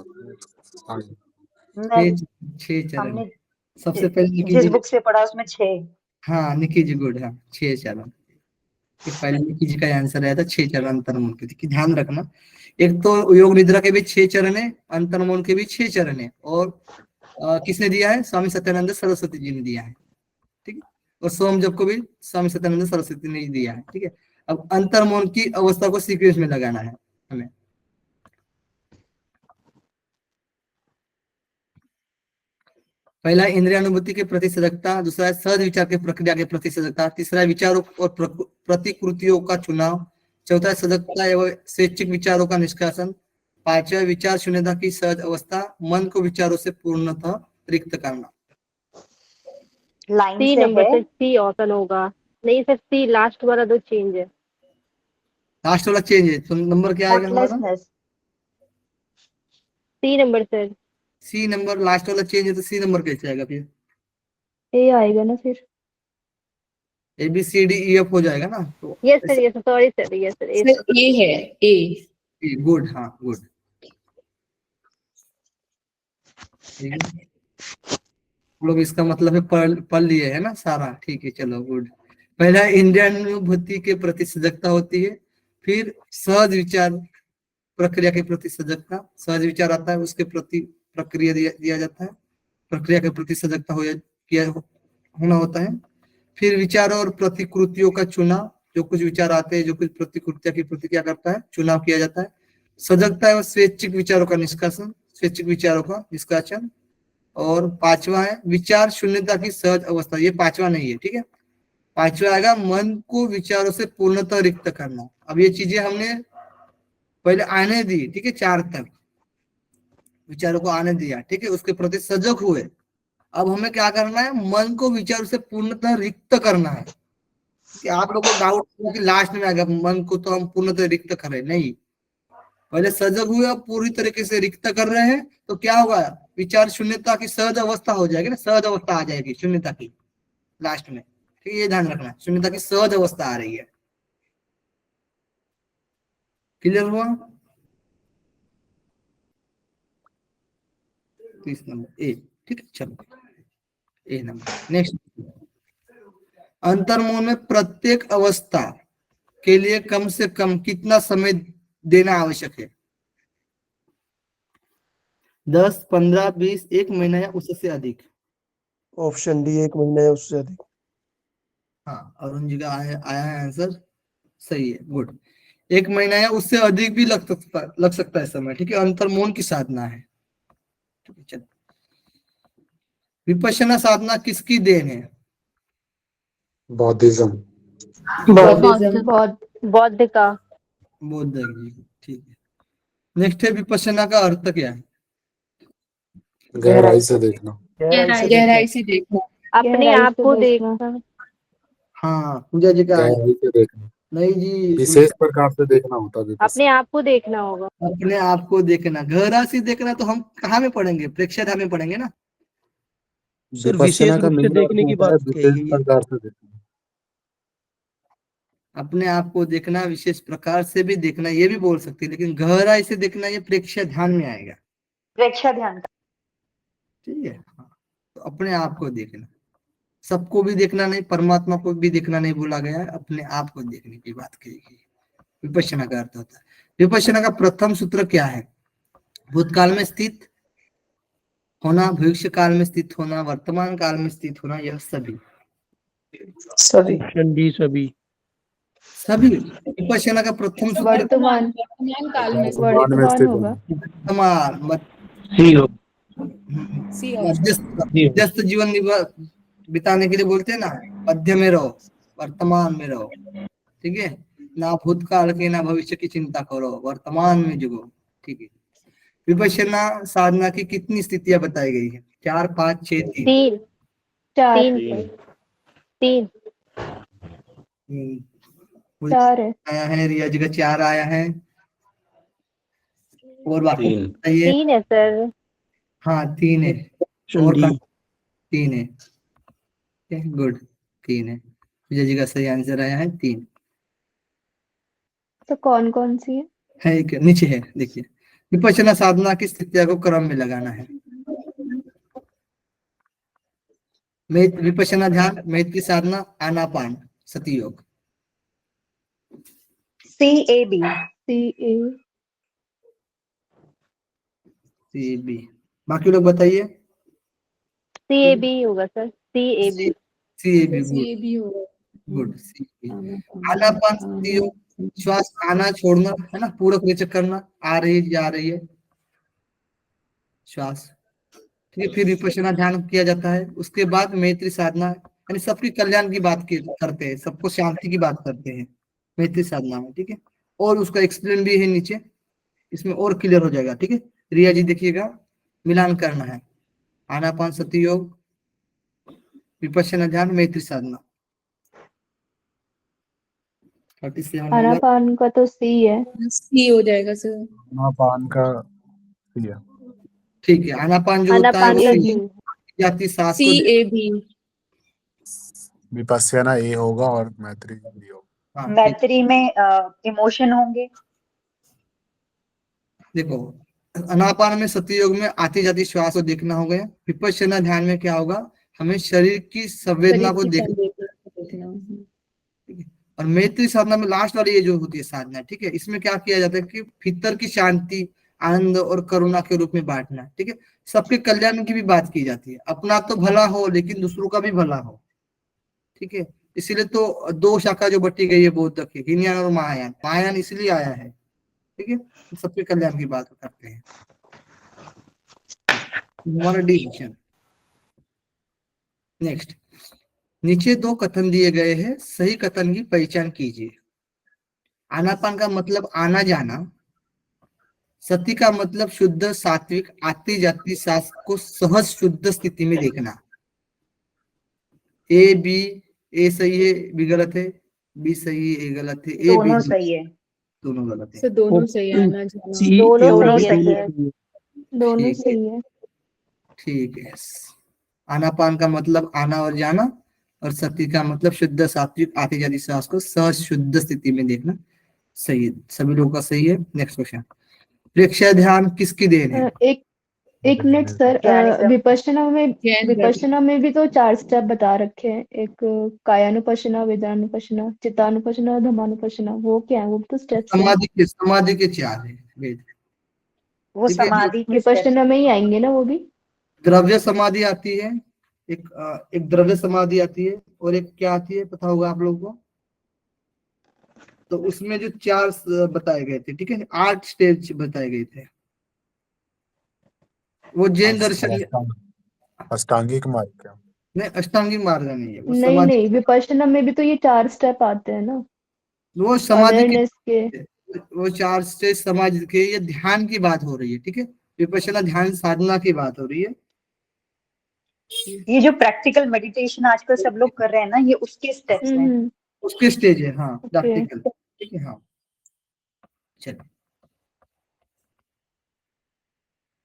मैं 6 चरण। हमने सबसे पहले निकी जिस जी, बुक से पढ़ा उसमें 6। हाँ निकी जी, गुड, हाँ 6 चरण। ये पहले निकी जी का आंसर आया था, 6 चरण अंतर्मौन के, देखिए ध्यान रखना। एक तो योग निद्रा के भी 6 चरण है, अंतर्मौन के भी 6 चरण है, और किसने दिया है, स्वामी सत्यानंद सरस्वती जी ने दिया है, ठीक है। और सोम जप को भी स्वामी सत्यानंद सरस्वती ने ही दिया है, ठीक है। अब अंतर्मौन की अवस्था को सीक्वेंस में लगाना है हमें। पहला इंद्रियानुभूति के प्रति सजगता, दूसरा है सहज विचार के प्रक्रिया के प्रति सजगता, तीसरा विचारों और प्रतिकृतियों का चुनाव, चौथा है सजगता एवं स्वैच्छिक विचारों का निष्कासन, पांचवा विचार शून्यता की सहज अवस्था, मन को विचारों से पूर्णतः रिक्त करना। लाइन सी से नंबर है। से सी ऑप्शन होगा, नहीं सर, सी लास्ट वाला तो चेंज है। लास्ट वाला चेंज है, तो नंबर क्या आएगा हमारा? Thoughtlessness. C number sir. C number, last वाला चेंज है तो सी नंबर कैसे आएगा फिर? ए आएगा ना फिर। A B C D E F हो जाएगा ना, तो yes sir, yes sorry sir, yes sir, A sir A है, ए। गुड, हाँ गुड, ठीक है। हम लोग इसका मतलब है पढ़ लिए है ना सारा, ठीक है, चलो गुड। पहला इंद्रिय अनुभूति के प्रति सजगता होती है, फिर सहज विचार प्रक्रिया के प्रति सजगता, सहज विचार आता है उसके प्रति प्रक्रिया दिया जाता है, प्रक्रिया के प्रति सजगता होना होता है। फिर विचारों और प्रतिकृतियों का चुनाव, जो कुछ विचार आते हैं, जो कुछ प्रतिकृतियों की प्रति क्या करता है, चुनाव किया जाता है। सजगता है स्वैच्छिक विचारों का निष्कासन, स्वैच्छिक विचारों का निष्कासन। और पांचवा है विचार शून्यता की सहज अवस्था, ये पांचवा नहीं है, ठीक है। पांचवा आएगा मन को विचारों से पूर्णतः रिक्त करना। अब ये चीजें हमने पहले आने दी, ठीक है, 4 तक विचारों को आने दिया, ठीक है, उसके प्रति सजग हुए। अब हमें क्या करना है, मन को विचारों से पूर्णतः रिक्त करना है। कि आप लोगों को डाउट कि लास्ट में आएगा मन को तो हम पूर्णतः रिक्त कर रहे, नहीं, पहले सजग हुए, अब पूरी तरीके से रिक्त कर रहे हैं, तो क्या होगा, विचार शून्यता की सहज अवस्था हो जाएगी ना, सहज अवस्था आ जाएगी शून्यता की लास्ट में, ठीक है, ये ध्यान रखना, शून्यता की सहज अवस्था आ रही है। क्लियर हुआ? 30 नंबर ए, ठीक है, चलो ए नंबर। नेक्स्ट, अंतर्मन में प्रत्येक अवस्था के लिए कम से कम कितना समय देना आवश्यक है? 10, 15, 20, 1 महीना या उससे अधिक? ऑप्शन डी 1 महीना या उससे अधिक। हाँ, अरुण जी का आया है आंसर, सही है, गुड। 1 महीना या उससे अधिक भी लग सकता है समय, ठीक है, अंतर्मौन की साधना है, ठीक है। चलो, विपश्यना साधना किसकी देन है? बौद्धिज्म। बौद्ध का। बौद्ध जी, ठीक है। नेक्स्ट है विपश्यना का अर्थ क्या है? गहराई से देखना। गहराई से देखना। अपने आप को देखना। हाँ, पूजा जी का गहराई से देखना, नहीं जी, विशेष प्रकार से देखना होता है अपने आप को देखना होगा। अपने आप को देखना, गहरा से देखना, तो हम कहाँ में पढ़ेंगे, प्रेक्षाध्यान में पढ़ेंगे ना। सर विपश्यना विशेष का रूप से मेन देखने की अर्थ होता है बात कही विशेष गई है। प्रकार से देखना। अपने आप को देखना, विशेष प्रकार से भी देखना, ये भी बोल सकते हैं, लेकिन गहराई से देखना ये प्रेक्षा ध्यान में आएगा, प्रेक्षा ध्यान। ठीक है। हाँ, तो अपने आप को देखना, सबको भी देखना नहीं, परमात्मा को भी देखना नहीं बोला गया है, अपने आप को देखने की बात कही गई। विपश्यना का अर्थ होता है, विपश्यना का प्रथम सूत्र क्या है? भूतकाल में स्थित होना, भविष्य काल में स्थित होना, वर्तमान काल में स्थित होना, यह सभी ऑप्शन डी सभी। सभी विपश्यना का प्रथम सूत्र वर्तमान काल में वर्तमान में स्थित होना। वर्तमान सी हो। सी मध्यस्थ जीवन बिताने के लिए बोलते हैं ना, मध्य में रहो, वर्तमान में रहो, ठीक है, ना भूतकाल की ना भविष्य की चिंता करो, वर्तमान में जुगो, ठीक है। विपश्यना साधना की कितनी स्थितियां बताई गई है? 4, 5, 6, 3? 3 4 है। आया है, रिया जी का 4 आया है, और बाकी 3 बताइए। 3 है सर। हाँ 3 है, ऑप्शन और डी। 3 है, गुड, 3 है, विजय जी का सही आंसर आया है 3 तो कौन कौन सी है? है, नीचे है, देखिए। विपश्यना साधना की स्थितियों को क्रम में लगाना है। विपश्यना ध्यान, मैत्री साधना, आनापान सती योग। CAB। CAB, बाकी लोग बताइए। CAB होगा सर, CAB। CAB, ये भी होगा। गुड, आनापान सती योग, श्वास आना छोड़ना है ना, पूरक रेचक करना, आ रही जा रही है श्वास, ठीक है। फिर विपश्यना ध्यान किया जाता है, उसके बाद मैत्री साधना, यानी सबके कल्याण की बात करते हैं, सबको शांति की बात करते हैं मैत्री साधना में, ठीक है। और उसका एक्सप्लेन भी है नीचे, इसमें और क्लियर हो जाएगा, ठीक है। रिया जी देखिएगा, मिलान करना है, आनापान सती योग, विपश्यना ध्यान, मैत्री साधना। 37 नंबर आनापान का तो सी है। सी हो जाएगा सर। आनापान का ये ठीक है। आनापान जो होता है आनापान वो का आती सी। जाती सांस सी को ए बी। विपस्यना ए होगा और मैत्री बी होगा। हाँ ठीक। मैत्री में इमोशन होंगे। देखो, आनापान में सतयोग में आती जाती श्वास को देखना हो गया। विपश्यना ध्यान में क्या होगा, हमें शरीर की संवेदना को देखना। देखना। और मैत्री साधना में लास्ट वाली ये जो होती है साधना, ठीक है, इसमें क्या किया जाता है कि भीतर की शांति, आनंद और करुणा के रूप में बांटना, ठीक है। सबके कल्याण की भी बात की जाती है, अपना तो भला हो लेकिन दूसरों का भी भला हो, ठीक है। इसीलिए तो दो शाखा जो बटी गई है बौद्ध की, हीनयान और महायान। महायान इसलिए आया है, ठीक है, सबके कल्याण की बात करते हैं। हमारा डिसीजन नेक्स्ट। नीचे दो कथन दिए गए हैं, सही कथन की पहचान कीजिए। आनापान का मतलब आना जाना, सती का मतलब शुद्ध सात्विक आती जाती सांस को सहज शुद्ध स्थिति में देखना। ए बी, ए सही है, बी गलत है, बी सही है, ए गलत है, ए बी दोनों सही है। दोनों गलत है। सर दोनों सही है, आना जाना। दोनों सही है। दोनों ठीक है, सही है। ठीक है। आनापान का मतलब आना और जाना, और सती का मतलब शुद्ध सात्विक आती जाती सांस को सहज शुद्ध स्थिति में देखना। सही है, सभी लोगों का सही है। Next question. प्रेक्षय ध्यान किसकी देन है? एक मिनट सर, ज्ञानिज्म। विपश्यना में भी तो 4 स्टेप बता रखे हैं। एक कायानुपश्यना, वेदानुपश्यना, चित्तानुपश्यना, धम्मानुपश्यना। वो क्या है? वो तो स्टेप्स हैं। समाधि के 4 है वेद। वो ठीक है, समाधि के steps विपश्यना में ही आएंगे ना वो भी? द्रव्य समाधि आती है, एक द्रव्य समाधि आती है, और एक क्या आती है पता होगा आप लोगों को। तो उसमें जो 4 बताए गए थे, ठीक है, 8 स्टेज बताए गए थे। वो जैन दर्शन अष्टांगिक मार्ग क्या? नहीं, अष्टांगिक मार्ग नहीं है वो। नहीं समाधि, नहीं, विपश्यना में भी तो ये 4 स्टेप आते हैं ना, वो समाधि की, अवेयरनेस के। वो 4 स्टेज समाधि के, ये ध्यान की बात हो रही है, ठीक है। विपश्यना ध्यान साधना की बात हो रही है। ये जो प्रैक्टिकल मेडिटेशन आजकल सब लोग कर रहे हैं ना, ये उसके स्टेप्स हैं। उसके स्टेज है, हाँ, ओके। प्रैक्टिकल, ठीक है, हाँ। चलो,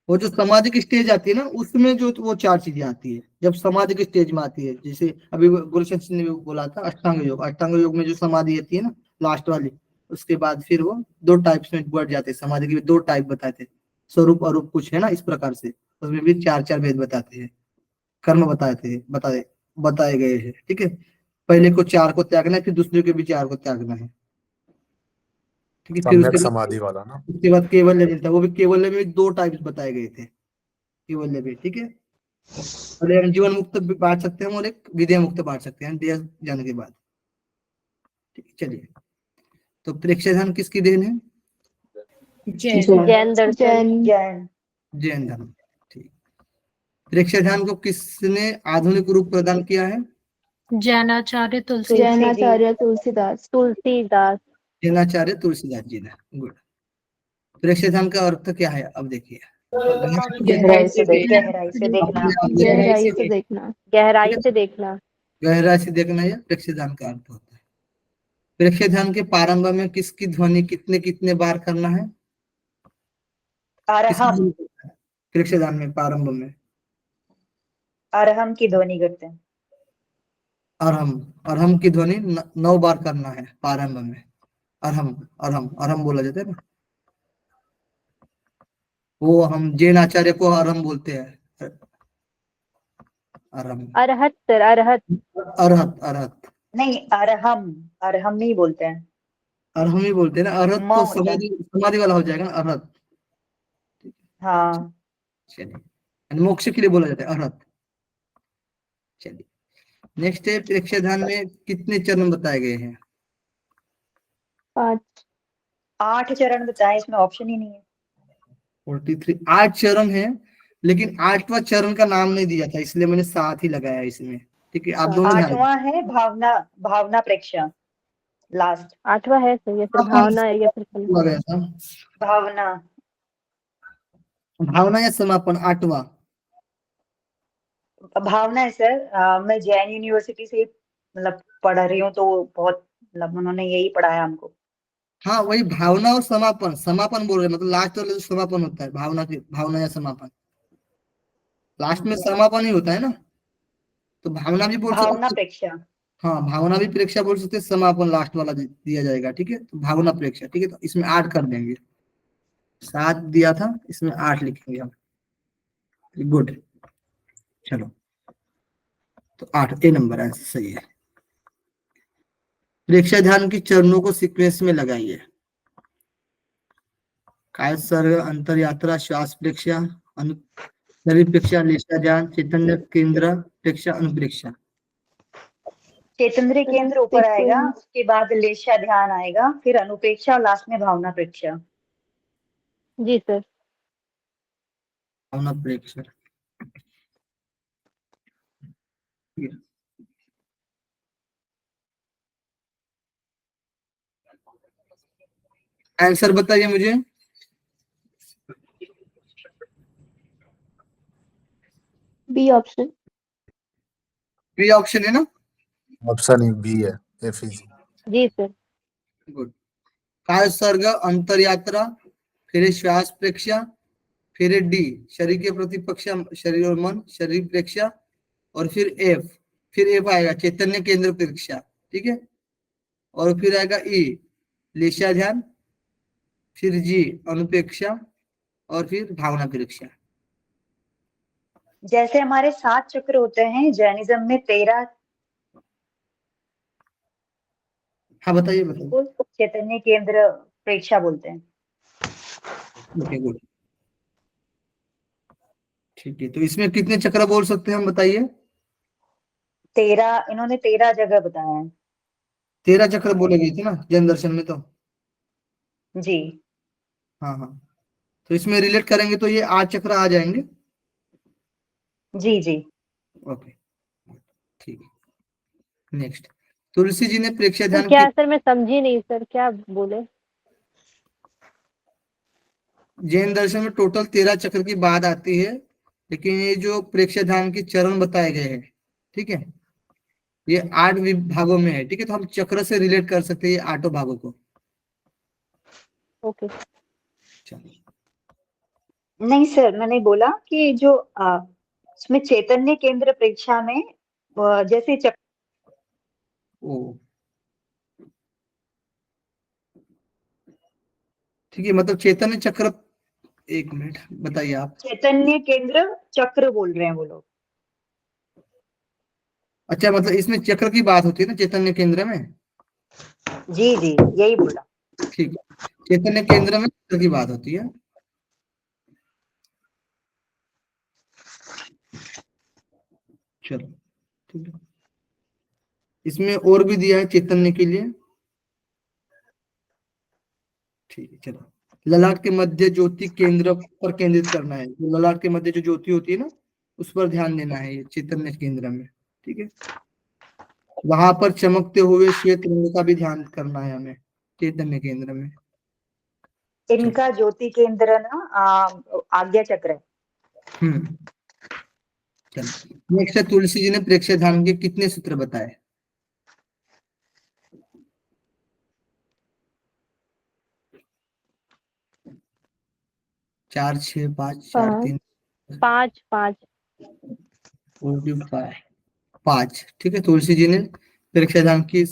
वो जो समाधि की स्टेज आती है ना, उसमें जो वो 4 चीजें आती है जब समाधि की स्टेज में आती है। जैसे अभी गुरुशंकर सिंह ने भी बोला था, अष्टांग योग। अष्टांग योग में जो समाधि आती है ना, लास्ट वाली, उसके बाद फिर वो 2 टाइप्स में बढ़ जाते हैं। समाधि के भी 2 टाइप बताए थे, स्वरूप अरूप कुछ है ना, इस प्रकार से। उसमें भी 4 भेद बताते हैं, कर्म बताए गए हैं, ठीक है। पहले को 4 को त्यागना है, फिर दूसरे के भी 4 को त्यागना है, ठीक है। फिर सम्यक समाधि वाला ना? उसके बाद केवल्य मिलता है, वो भी केवल्य में 2 टाइप्स बताए गए थे, केवल्य भी, ठीक है। और एक जीवन मुक्त भी बांट सकते हैं, और एक विधेय मुक्त बांट सकते हैं देह जाने के बाद, ठीक है। चलिए, तो प्रेक्षय ध्यान किसकी देन है? जैन दर्शन। जैन। जैन धर्म, ठीक। प्रेक्षय ध्यान को किसने आधुनिक रूप प्रदान किया है? जैनाचार्य तुलसी जैनाचार्य तुलसीदास। जैनाचार्य तुलसीदास जी ने। गुड। प्रेक्षय ध्यान का अर्थ क्या है? अब देखिए, गहराई से देखना। गहराई से देखना। गहराई से देखना। गहराई से देखना, यह प्रेक्षय ध्यान का अर्थ होता है। प्रेक्षय ध्यान के प्रारंभ में किसकी ध्वनि कितने कितने बार करना है? अरहम। प्रेक्षय ध्यान में प्रारंभ में अरहम की ध्वनि करते हैं। अरहम की ध्वनि 9 बार करना है प्रारंभ में। अरहम अरहम अरहम बोला जाता है ना, वो हम जैन आचार्य को अरहम बोलते हैं। अरहम, अरहत सर, अरहत। अरहत, अरहत, नहीं, अरहम। अरहम नहीं बोलते हैं। अरहम ही बोलते हैं ना। अरहत म तो होता है। समाधि वाला हो जाएगा ना, अरहत। हाँ। चलिए, मोक्ष के लिए बोला जाता है अरहत। चलिए, नेक्स्ट है, प्रेक्षय ध्यान में कितने चरण बताए गए हैं? 5। 8 चरण बताए, इसमें ऑप्शन ही नहीं है। 43, 8 चरण है, लेकिन 8वां चरण का नाम नहीं दिया था, इसलिए मैंने 7 ही लगाया इसमें, ठीक है। आप दोनों ध्यान 8वां है भावना प्रेक्षा, लास्ट। 8वां है सर, या फिर भावना है, या फिर कल्पना। गया था भावना। भावना या समापन? 8वां भावना है सर। मैं जैन यूनिवर्सिटी से मतलब पढ़ रही हूँ, तो बहुत मतलब उन्होंने यही पढ़ाया हमको। हाँ वही भावना और समापन, समापन बोल रहे हैं, मतलब लास्ट वाला जो समापन होता है, भावना या समापन, लास्ट में समापन ही होता है ना, तो भावना भी बोल भावना सकते। प्रेक्षा। हाँ भावना भी प्रेक्षा बोल सकते हैं, समापन लास्ट वाला दिया जाएगा, ठीक है, तो भावना प्रेक्षा, ठीक है, तो इसमें 8 कर देंगे, 7 दिया था, इसमें 8 लिखेंगे हम। गुड, चलो, तो 8 ए नंबर आंसर सही है। प्रेक्षा ध्यान के चरणों को सीक्वेंस में लगाइए। कायस्थ सर्ग, अंतर यात्रा, श्वास प्रेक्षा, शरीर प्रेक्षा, लेशा ध्यान, चैतन्य केंद्र प्रेक्षा, अनुप्रेक्षा। चेतन्द्रिय केंद्र ऊपर आएगा, Sequence. उसके बाद लेशा ध्यान आएगा, फिर अनुपेक्षा और लास्ट में भावना प्रेक्षा। जी सर। भावना प्रेक्षा, आंसर बताइए मुझे। B option. बी ऑप्शन है ना? ऑप्शन बी है, FEC। जी सर। गुड। कायस्थ सर्ग, अंतर यात्रा, फिर श्वास प्रेक्षा, फिर डी शरीर के प्रति पक्षा, शरीर और मन, शरीर प्रेक्षा, और फिर एफ आएगा चैतन्य केंद्र प्रेक्षा, ठीक है, और फिर आएगा ई लेशा ध्यान, फिर जी अनुपेक्षा, और फिर भावना प्रेक्षा। जैसे हमारे 7 चक्र होते हैं जैनिज्म में 13 हाँ बताइए बताइए। को चैतन्य केंद्र प्रेक्षा बोलते हैं। ओके गुड, ठीक है, तो इसमें कितने चक्र बोल सकते हैं हम, बताइए। 13, इन्होंने 13 जगह बताया है। 13 चक्र बोले गए थे ना जैन दर्शन में, तो जी। हाँ हाँ, तो इसमें रिलेट करेंगे तो ये 8 चक्र आ जाएंगे। जी जी। ओके ठीक है, नेक्स्ट। तुलसी जी ने प्रेक्षा तो ध्यान क्या की, सर, मैं समझी नहीं सर, क्या बोले? जैन दर्शन में टोटल 13 चक्र की बात आती है, लेकिन ये जो प्रेक्षा ध्यान के चरण बताए गए हैं, ठीक है, ये 8 भागों में है, ठीक है, तो हम चक्र से रिलेट कर सकते हैं ये 8 भागों को। ओके। चलिए, नहीं सर, मैंने बोला कि जो उसमें चैतन्य केंद्र प्रेक्षा में जैसे चक्र ओ ठीक है, मतलब चैतन्य चक्र, एक मिनट बताइए आप। चैतन्य केंद्र चक्र बोल रहे हैं वो लोग। अच्छा, मतलब इसमें चक्र की बात होती है ना चैतन्य केंद्र में? जी जी, यही बोला। ठीक है, चैतन्य केंद्र में चक्र की बात होती है। चलो ठीक है, इसमें और भी दिया है चैतन्य के लिए, ठीक है, चलो। ललाट के मध्य ज्योति केंद्र पर केंद्रित करना है, जो ललाट के मध्य जो ज्योति होती है ना, उस पर ध्यान देना है ये चैतन्य केंद्र में, ठीक है, वहां पर चमकते हुए श्वेत रंग का भी ध्यान करना है हमें चैतन्य केंद्र में। इनका ज्योति केंद्र ना आज्ञा चक्र है। चलो नेक्स्ट है, तुलसी जी ने प्रेक्षा ध्यान के कितने सूत्र बताए? 4 6 5 4 3 5 5 5, ठीक है, तुलसी जी ने प्रेक्षा ध्यान की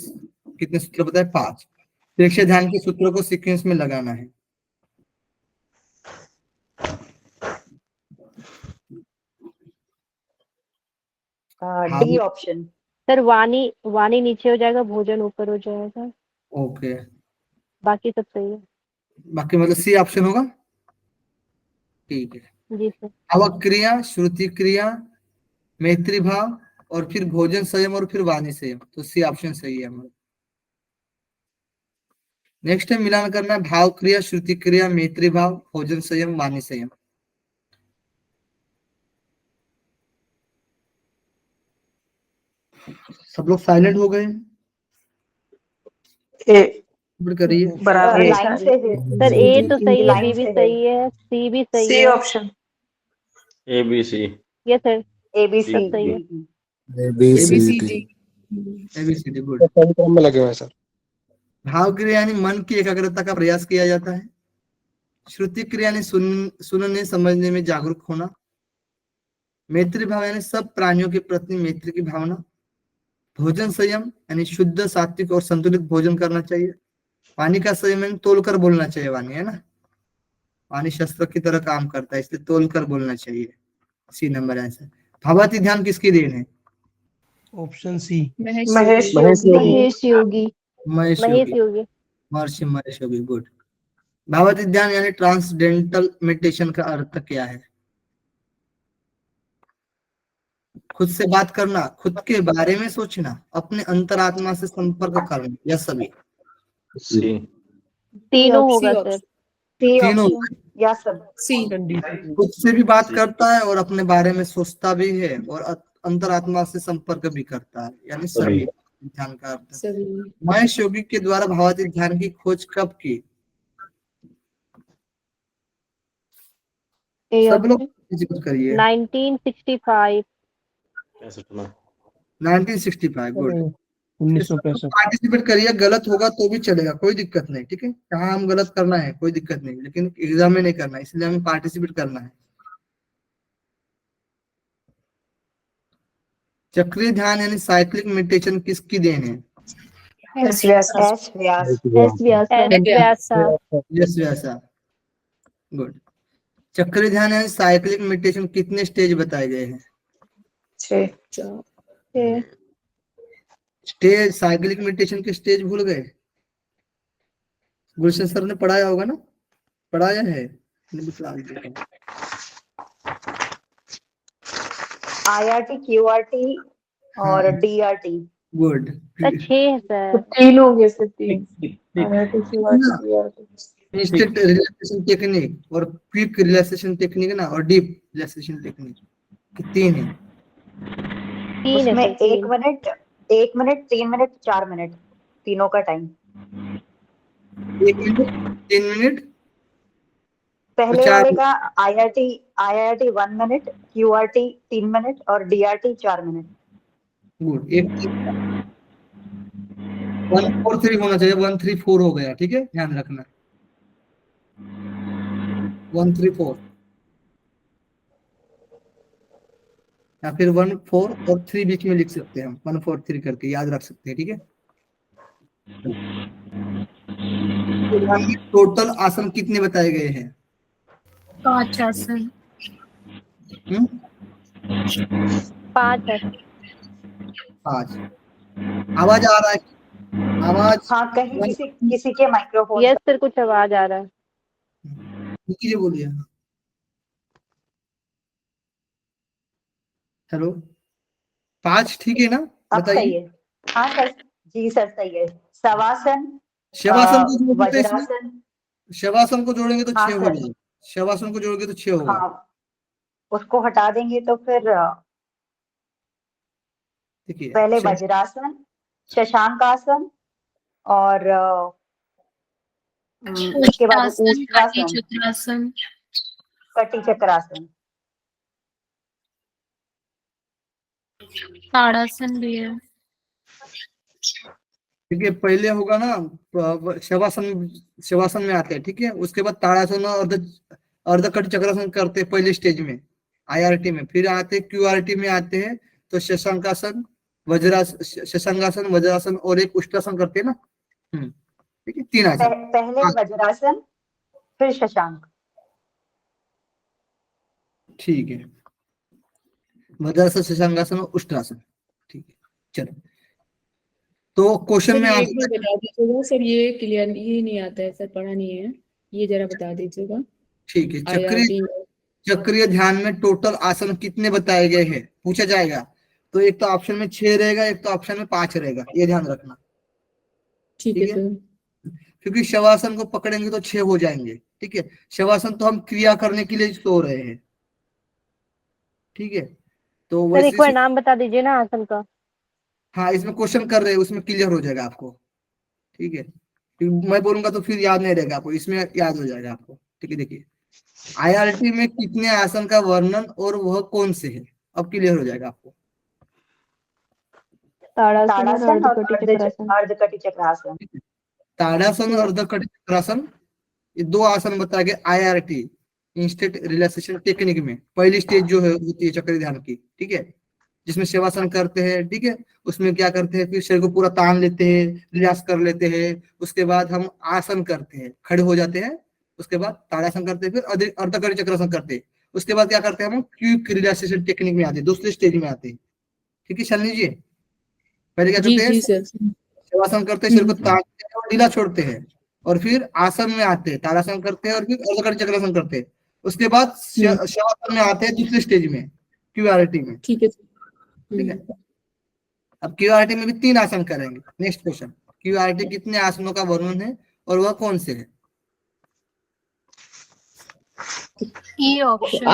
कितने सूत्र बताए? 5। प्रेक्षा ध्यान के सूत्रों को सीक्वेंस में लगाना है। D option. सर, वाणी वाणी नीचे हो जाएगा, भोजन ऊपर हो जाएगा, ओके, बाकी सब सही है। बाकी मतलब सी ऑप्शन होगा, ठीक है। जी सर। आवक क्रिया, श्रुति क्रिया, मैत्री भाव, और फिर भोजन संयम, और फिर वाणी संयम, तो सी ऑप्शन सही है हमारा। नेक्स्ट है मिलान करना है, भाव क्रिया, श्रुति क्रिया, मैत्री भाव, भोजन संयम, वाणी संयम। सब लोग साइलेंट हो गए, ए करिए। बराबर है लाइन से सर, ए तो सही है, लाइन बी भी से सही है, सी भी सही सी है। Option. ABC। Yes sir, ABC। सब सही है। ABCD। ABCD good. सही क्रम में लगे हुए हैं सर। भाव क्रिया यानी मन की एकाग्रता का प्रयास किया जाता है। श्रुति क्रिया यानी सुनने समझने में जागरूक होना। मैत्री भाव यानी सब प्राणियों के प्रति मैत्री की भावना। भोजन संयम यानी शुद्ध सात्विक और संतुलित भोजन करना चाहिए। पानी का संयम यानी तोल कर बोलना चाहिए वाणी, है ना। पानी शस्त्र की तरह काम करता है, इसलिए तोल कर बोलना चाहिए। सी नंबर आंसर। भावाती ध्यान किसकी देन है? Option C. महेश महेश योगी। योगी। महेश योगी। महेश योगी, महर्षि महेश योगी। गुड। भावाती ध्यान यानी ट्रांसडेंटल मेडिटेशन का अर्थ क्या है? खुद से बात करना, खुद के बारे में सोचना, अपने अंतरात्मा से संपर्क करना, या सभी? सी। तीनों सी होगा ऑप्शन। सर। तीनों। या सब। सी। खुद से भी बात करता है और अपने बारे में सोचता भी है और अंतरात्मा से संपर्क भी करता है, यानी सभी ध्यान का अर्थ। सभी। महेश योगी के द्वारा भावाती ध्यान की खोज कब की? सब लोग करिए। 1965। 1965। गुड। 1965। पार्टिसिपेट करिए, गलत होगा तो भी चलेगा, कोई दिक्कत नहीं, ठीक है। कहाँ हम गलत करना है कोई दिक्कत नहीं, लेकिन एग्जाम में नहीं करना है, इसलिए हमें पार्टिसिपेट करना है। चक्रीय ध्यान यानी साइक्लिक मेडिटेशन किसकी देन है? S Vyas. S Vyas. S Vyasa. Yes Vyasa. Good. चक्रीय ध्यान यानी साइक्लिक मेडिटेशन कितने स्टेज बताए गए हैं? 6। स्टेज, साइक्लिक मेडिटेशन के स्टेज भूल गए? गुलशन सर ने पढ़ाया होगा ना, पढ़ाया है? IRT, QRT और DRT। गुड। 6 है सर। 3 हो गए sir, 3। IRT, QRT, DRT। Instant relaxation technique और क्विक रिलैक्सेशन टेक्निक ना, और डीप रिलैक्सेशन टेक्निक, 3 है। 3 है उसमें sir. 1 minute, 1 minute, 3 minute, 4 minute, तीनों का टाइम। 1 मिनट, 3 मिनट, पहले 4 वाले का IRT 1 मिनट, QRT 3 मिनट और DRT 4 मिनट। गुड। 1 4 3 होना चाहिए, 1 3 4 हो गया, ठीक है, ध्यान रखना। 1 3 4 या फिर 1 4 और 3 बीच में लिख सकते हैं हम, 1 4 3 करके याद रख सकते हैं, ठीक है। टोटल आसन कितने बताए गए हैं? 5 आसन। 5 है। 5। आवाज आ रहा है? आवाज? हाँ, कहीं किसी के माइक्रोफोन। यस सर, कुछ आवाज आ रहा है। कीजिए, बोलिए। हेलो, 5 ठीक है ना? अब सही बताइए। है। हाँ सर, जी सर सही है। शवासन, शवासन को जोड़ते हैं इसमें? वज्रासन। शवासन को जोड़ेंगे तो हाँ 6 हो सर। जाएगा। शवासन को जोड़ोगे तो 6 होगा। हाँ, उसको हटा देंगे तो फिर देखिए, पहले वज्रासन, शशांकासन और उसके बाद ऊष्टासन, कटी ऊष्ट्रासन, चक्रासन। कटी चक्रासन। ताड़ासन भी है। ठीक है, पहले होगा ना शवासन, शवासन में आते हैं, ठीक है। उसके बाद ताड़ासन और अर्धकट चक्रासन करते हैं पहले स्टेज में, IRT में। फिर आते QRT में आते हैं तो शशांकासन, शशांकासन, वज्रासन और एक उष्ट्रासन करते हैं ना। ठीक है, 3 आसन। पहले वज्रासन, फिर शशांक। ठीक है, वज्रासन, शशांकासन और उष्ट्रासन। ठीक है, चलो। तो क्वेश्चन में सर, ये आंसर एक बार बता दीजिएगा सर, ये क्लियर ये नहीं आता है सर, पढ़ा नहीं है, ये जरा बता दीजिएगा। ठीक है। IRT। चक्रीय ध्यान में टोटल आसन कितने बताए गए हैं पूछा जाएगा, तो एक तो ऑप्शन में 6 रहेगा, एक तो ऑप्शन में 5 रहेगा, ये ध्यान रखना। ठीक है सर। क्योंकि शवासन को पकड़ेंगे तो 6 हो जाएंगे, ठीक है। शवासन तो हम क्रिया करने के लिए सो रहे हैं, ठीक है। तो सर एक बार वैसे नाम बता दीजिए ना आसन का। हाँ, इसमें क्वेश्चन कर रहे हैं, उसमें क्लियर हो जाएगा आपको, ठीक है। क्योंकि मैं बोलूंगा तो फिर याद नहीं रहेगा आपको, इसमें याद हो जाएगा आपको, ठीक है। देखिए, IRT में कितने आसन का वर्णन और वह कौन से है, अब क्लियर हो जाएगा आपको। ताड़ासन और ताड़ासन और अर्धकटी चक्रासन। अर्धकटी चक्रासन। ताड़ासन और अर्धकटी चक्रासन, ये दो आसन बताए गए IRT, इंस्टेंट रिलैक्सेशन टेक्निक में। पहली स्टेज जो है होती है चक्री ध्यान की, ठीक है, जिसमें शवासन करते हैं, ठीक है। उसमें क्या करते हैं, फिर शरीर को पूरा तान लेते हैं, रिलैक्स कर लेते हैं। उसके बाद हम आसन करते हैं, खड़े हो जाते हैं। उसके बाद ताड़ासन करते हैं, फिर अर्धकटी चक्रासन करते हैं। उसके बाद क्या करते हैं, हम क्विक रिलैक्सेशन टेक्निक में आते हैं, दूसरे स्टेज में आते हैं, ठीक है शालिनी जी। पहले क्या जी करते हैं, जी सर। शवासन करते हैं, शरीर को तानते हैं और ढीला छोड़ते हैं, और फिर आसन में आते हैं, ताड़ासन करते हैं, और फिर अर्धकटी चक्रासन करते हैं। उसके बाद शवासन में आते हैं दूसरे स्टेज में, QRT में, ठीक है ठीक है। अब QRT में भी 3 आसन करेंगे। नेक्स्ट क्वेश्चन, QRT कितने आसनों का वर्णन है और वह कौन से है? E option.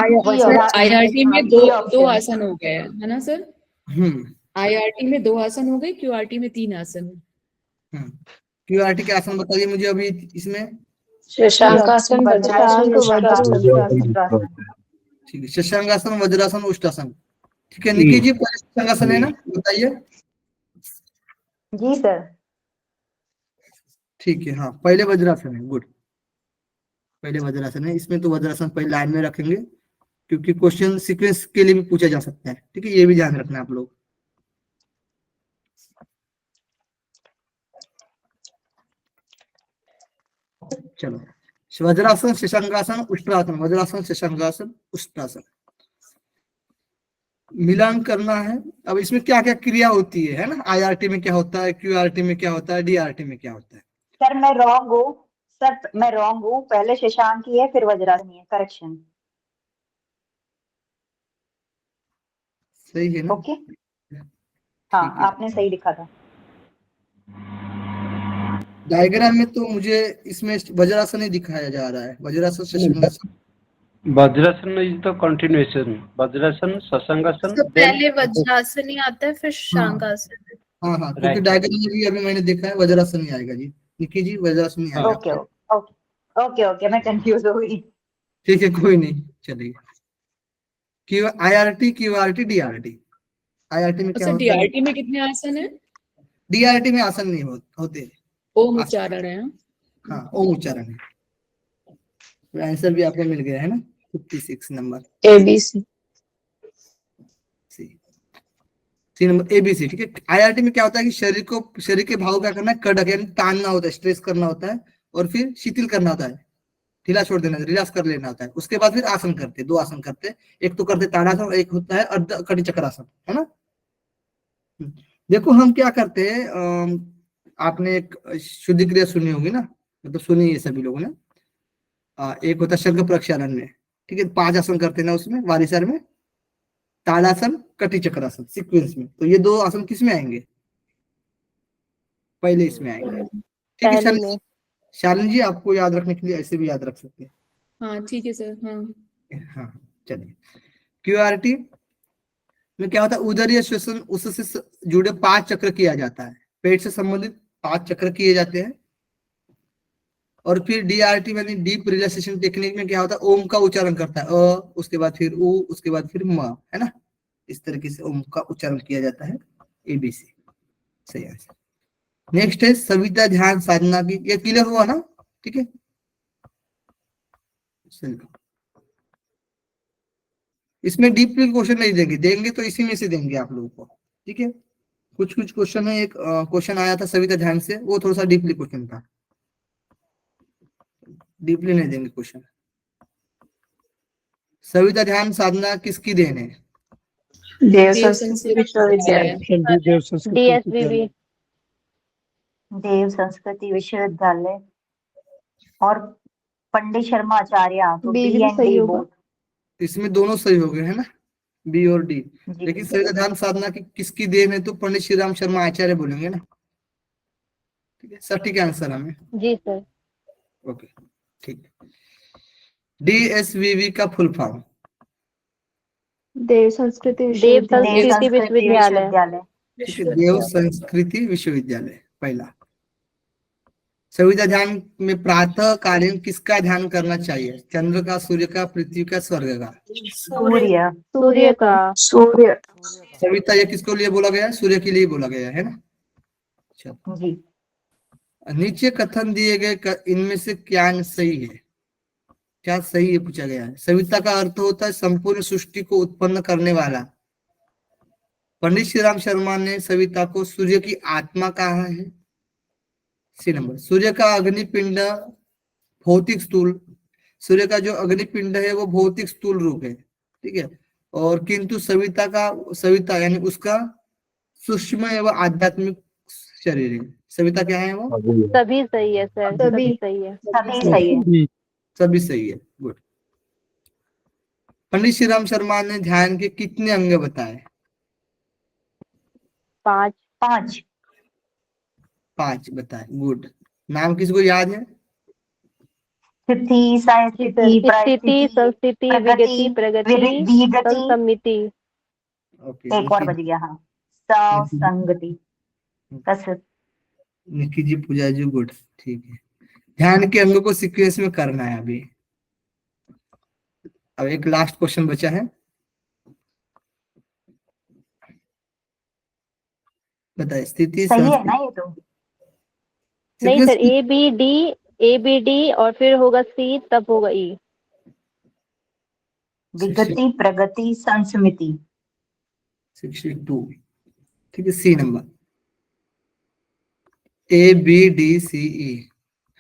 IRT में दो आसन हो गए है ना सर? हम्म IRT में 2 आसन हो गए, QRT में 3 आसन है। QRT के आसन बताइए मुझे अभी इसमें। शशांकासन, शशांक, वज्र, वज्रासन। ठीक है, शशांकासन, वज्रासन, उष्टासन, ठीक है। निकी जी पहले शशांकासन है ना, बताइए। जी सर। ठीक है, हाँ पहले वज्रासन है, गुड। पहले वज्रासन है, इसमें तो वज्रासन पहले लाइन में रखेंगे, क्योंकि क्वेश्चन सीक्वेंस के लिए भी पूछा जा सकता है, ठीक है, ये भी ध्यान रखना आप लोग। चलो, वज्रासन, शशांकासन, उष्ट्रासन, वज्रासन, शशांकासन, उष्ट्रासन, मिलान करना है। अब इसमें क्या क्या क्रिया होती है ना, IRT में क्या होता है, QRT में क्या होता है, DRT में क्या होता है? सर मैं रॉन्ग हूँ, सर मैं रॉन्ग हूँ, पहले शशांक ही है फिर वज्रासन है, करेक्शन। सही है ना? ओके, हाँ आपने सही लिखा था। डायग्राम में तो मुझे इसमें वज्रासन ही दिखाया जा रहा है, vajrasana, Shashankasana. Vajrasana is the continuation, vajrasana, Shashankasana, सबसे पहले वज्रासन ही आता है, फिर शशांकासन। हाँ, क्योंकि Right. डायग्राम में भी अभी मैंने देखा है वज्रासन ही आएगा जी। निकी जी वज्रासन ही आएगा। ओके ओके ओके ओके, मैं कंफ्यूज हो गई। ठीक है, कोई नहीं, चलिए। IRT, QRT, DRT। IRT में क्या अच्छा, होता है? DRT में कितने आसन है? DRT में आसन नहीं होते। ओम उच्चारण है। हाँ, ओम उच्चारण है। तो आंसर भी आपको मिल गया है ना, 56 number ABC। C number ABC, ठीक है। IRT में क्या होता है कि शरीर के भाव क्या करना है, कड़क यानी तानना होता है, स्ट्रेस करना होता है, और फिर शिथिल करना होता है, ढीला छोड़ देना, रिलैक्स कर लेना होता है। उसके बाद फिर आसन करते, 2 आसन करते, एक तो करते ताड़ासन और एक होता है अर्धकटी चक्रासन, है ना। देखो हम क्या करते हैं, आपने एक शुद्धि क्रिया सुनी होगी ना, मतलब सुनी है सभी लोगों ने। एक होता है शंख प्रक्षालन में, ठीक है, 5 आसन करते हैं ना उसमें, वारिसर में, ताड़ासन, कटी चक्रासन, सीक्वेंस में। तो ये 2 आसन किस में आएंगे? पहले इसमें आएंगे, ठीक है। शालिनी जी आपको याद रखने के लिए ऐसे भी याद रख सकते हैं। हाँ ठीक है सर। हाँ चलिए। QRT में क्या होता है, उदरीय श्वसन, उससे जुड़े 5 चक्र किया जाता है, पेट से संबंधित 5 चक्र किए जाते हैं। और फिर DRT यानी डीप रिलैक्सेशन टेक्निक में क्या होता है, ओम का उच्चारण करता है, उसके बाद फिर उ, उसके बाद फिर म, है ना। इस तरीके से ओम का उच्चारण किया जाता है। ABC सही आंसर। नेक्स्ट है सविता ध्यान साधना की, ये क्लियर हुआ ना, ठीक है। इसमें डीपली क्वेश्चन नहीं देंगे तो इसी में से देंगे आप लोगों को, ठीक है। कुछ क्वेश्चन है, एक क्वेश्चन आया था सविता ध्यान से, वो थोड़ा सा डीपली क्वेश्चन था, डीपली नहीं देंगे क्वेश्चन। सविता ध्यान साधना किसकी देन है? देव संस्कृत विश्वविद्यालय। DSVV। देव संस्कृति विश्वविद्यालय और पंडित शर्मा आचार्य, तो B B भी and सही D होगा। both। इसमें दोनों सही हो गए है ना, B और D। जी, लेकिन सविता ध्यान साधना की किसकी देन है, तो पंडित श्री राम शर्मा आचार्य बोलेंगे ना, ठीक है। सटीक आंसर हमें। जी सर। ओके ठीक है। DSVV का फुल फॉर्म? देव संस्कृति देव विश्वविद्यालय। संस्कृति विश्वविद्यालय। ठीक है, देव संस्कृति विश्वविद्यालय पहला। सविता ध्यान में प्रातः कालीन किसका ध्यान करना चाहिए, चंद्र का, सूर्य का, पृथ्वी का, स्वर्ग का? सूर्य। सूर्य का। सूर्य। सविता ये किसको लिए बोला गया है, सूर्य के लिए बोला गया है ना। चलो जी। नीचे कथन दिए गए इनमें से क्या सही है, क्या सही है पूछा गया है। सविता का अर्थ होता है संपूर्ण सृष्टि को उत्पन्न करने वाला। पंडित श्री राम शर्मा ने सविता को सूर्य की आत्मा कहा है। C number. सूर्य का अग्निपिंड भौतिक स्थूल, सूर्य का जो अग्निपिंड है वो भौतिक स्थूल रूप है, ठीक है। और किंतु सविता यानी उसका सूक्ष्म एवं आध्यात्मिक शरीर है। सविता क्या है वो? सभी सही है सर, सभी सही है। सभी सही है। सभी सही है, गुड। पंडित श्री राम शर्मा ने ध्यान के कितने अंग बताए? 5। 5। 5 बताए, गुड। नाम किसी को याद है? स्थिति, स्थिति, संस्थिति, विगति, प्रगति, विगति। संसम्मिति। ओके, एक और बच गया, हाँ, ससंगति, कसरत। निकी जी, पूजा जी, गुड, ठीक है। ध्यान के अंगों को सीक्वेंस में करना है अभी। अब एक लास्ट क्वेश्चन बचा है, बताइए। स्थिति, सही है ना ये तो? नहीं सर, ABD और फिर होगा C, तब होगा E। विगति, प्रगति, संस्मिति। 62, ठीक है। C number, ABDCE।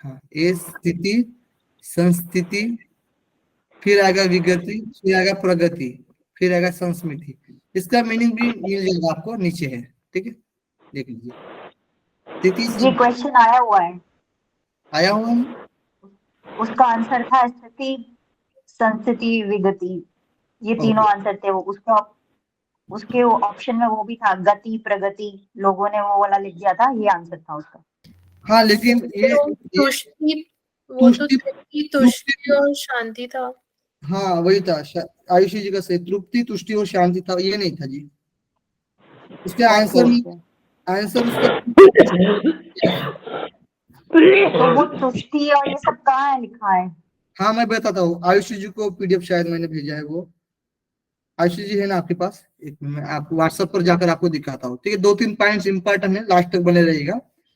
हाँ, ए स्थिति, संस्थिति, फिर आएगा विगति, फिर आएगा प्रगति, फिर आएगा संस्मिति। इसका मीनिंग भी मिल जाएगा आपको, नीचे है, ठीक है, देख लीजिए। स्थिति ये क्वेश्चन आया हुआ है, आया हुआ है। उसका आंसर था स्थिति, संस्थिति, विगति, ये तीनों आंसर थे। वो उसके ऑप्शन में वो भी था, गति, प्रगति। लोगों ने वो वाला लिख दिया था, ये आंसर था उसका। हाँ, लेकिन ये तुष्टि, वो तो तुष्टि और शांति था। हाँ, वही था। आयुषी जी का सही, तृप्ति, तुष्टि और शांति था, ये नहीं था जी। इसका आंसर उसका तो वो तुष्टि और ये सब कहाँ है लिखा है? हाँ, मैं बताता हूँ। आयुषी जी को PDF शायद मैंने भेजा है, वो आयुषी जी है ना आपके पास? एक मिनट, मैं आपको व्हाट्सएप पर जाकर आपको दिखाता हूँ, ठीक है। 2-3 पॉइंट्स इंपॉर्टेंट है, लास्ट तक बने रहेगा,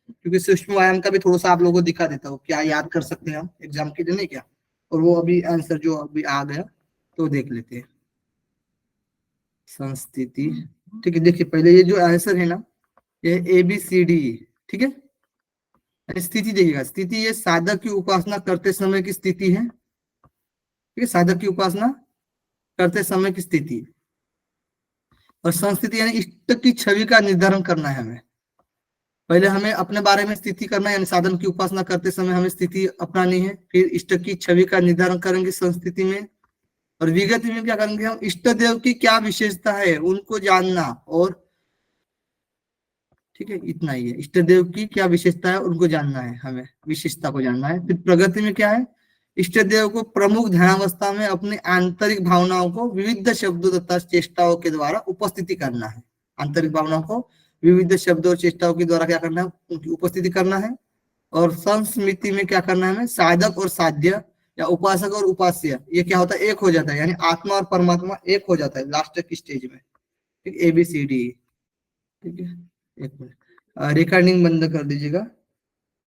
क्योंकि सूक्ष्म व्यायाम का भी थोड़ा सा आप लोगों को दिखा देता हूँ, क्या याद कर सकते हैं हम एग्जाम के लिए, नहीं क्या। और वो अभी आंसर जो अभी आ गया तो देख लेते हैं। संस्थिति, ठीक है। देखिए, पहले ये जो आंसर है ना, ये ABCD, ठीक है। स्थिति देखिएगा, स्थिति ये साधक की उपासना करते समय की स्थिति है, ठीक है। साधक की उपासना करते समय की स्थिति। और संस्थिति यानी इष्ट की छवि का निर्धारण करना है हमें। पहले हमें अपने बारे में स्थिति करना है, यानी साधन की उपासना करते समय हमें स्थिति अपनानी है। फिर इष्ट की छवि का निर्धारण करेंगे संस्थिति में। और विगत में क्या करेंगे हम? इष्ट देव की क्या विशेषता है उनको जानना, और ठीक है, इतना ही है। इष्ट देव की क्या विशेषता है उनको जानना है, हमें विशेषता को जानना है। फिर प्रगति में क्या है? इष्ट देव को प्रमुख ध्यानावस्था में अपनी आंतरिक भावनाओं को विविध शब्दों तथा चेष्टाओं के द्वारा उपस्थिति करना है। आंतरिक भावनाओं को विविध शब्दों और चेष्टाओं के द्वारा क्या करना है? उनकी उपस्थिति करना है। और संस्मृति में क्या करना है हमें? साधक और साध्य या उपासक और उपास्य ये क्या होता है? एक हो जाता है, यानी आत्मा और परमात्मा एक हो जाता है लास्ट की स्टेज में, ठीक है। ABCD, ठीक है। एक मिनट, रिकॉर्डिंग बंद कर दीजिएगा।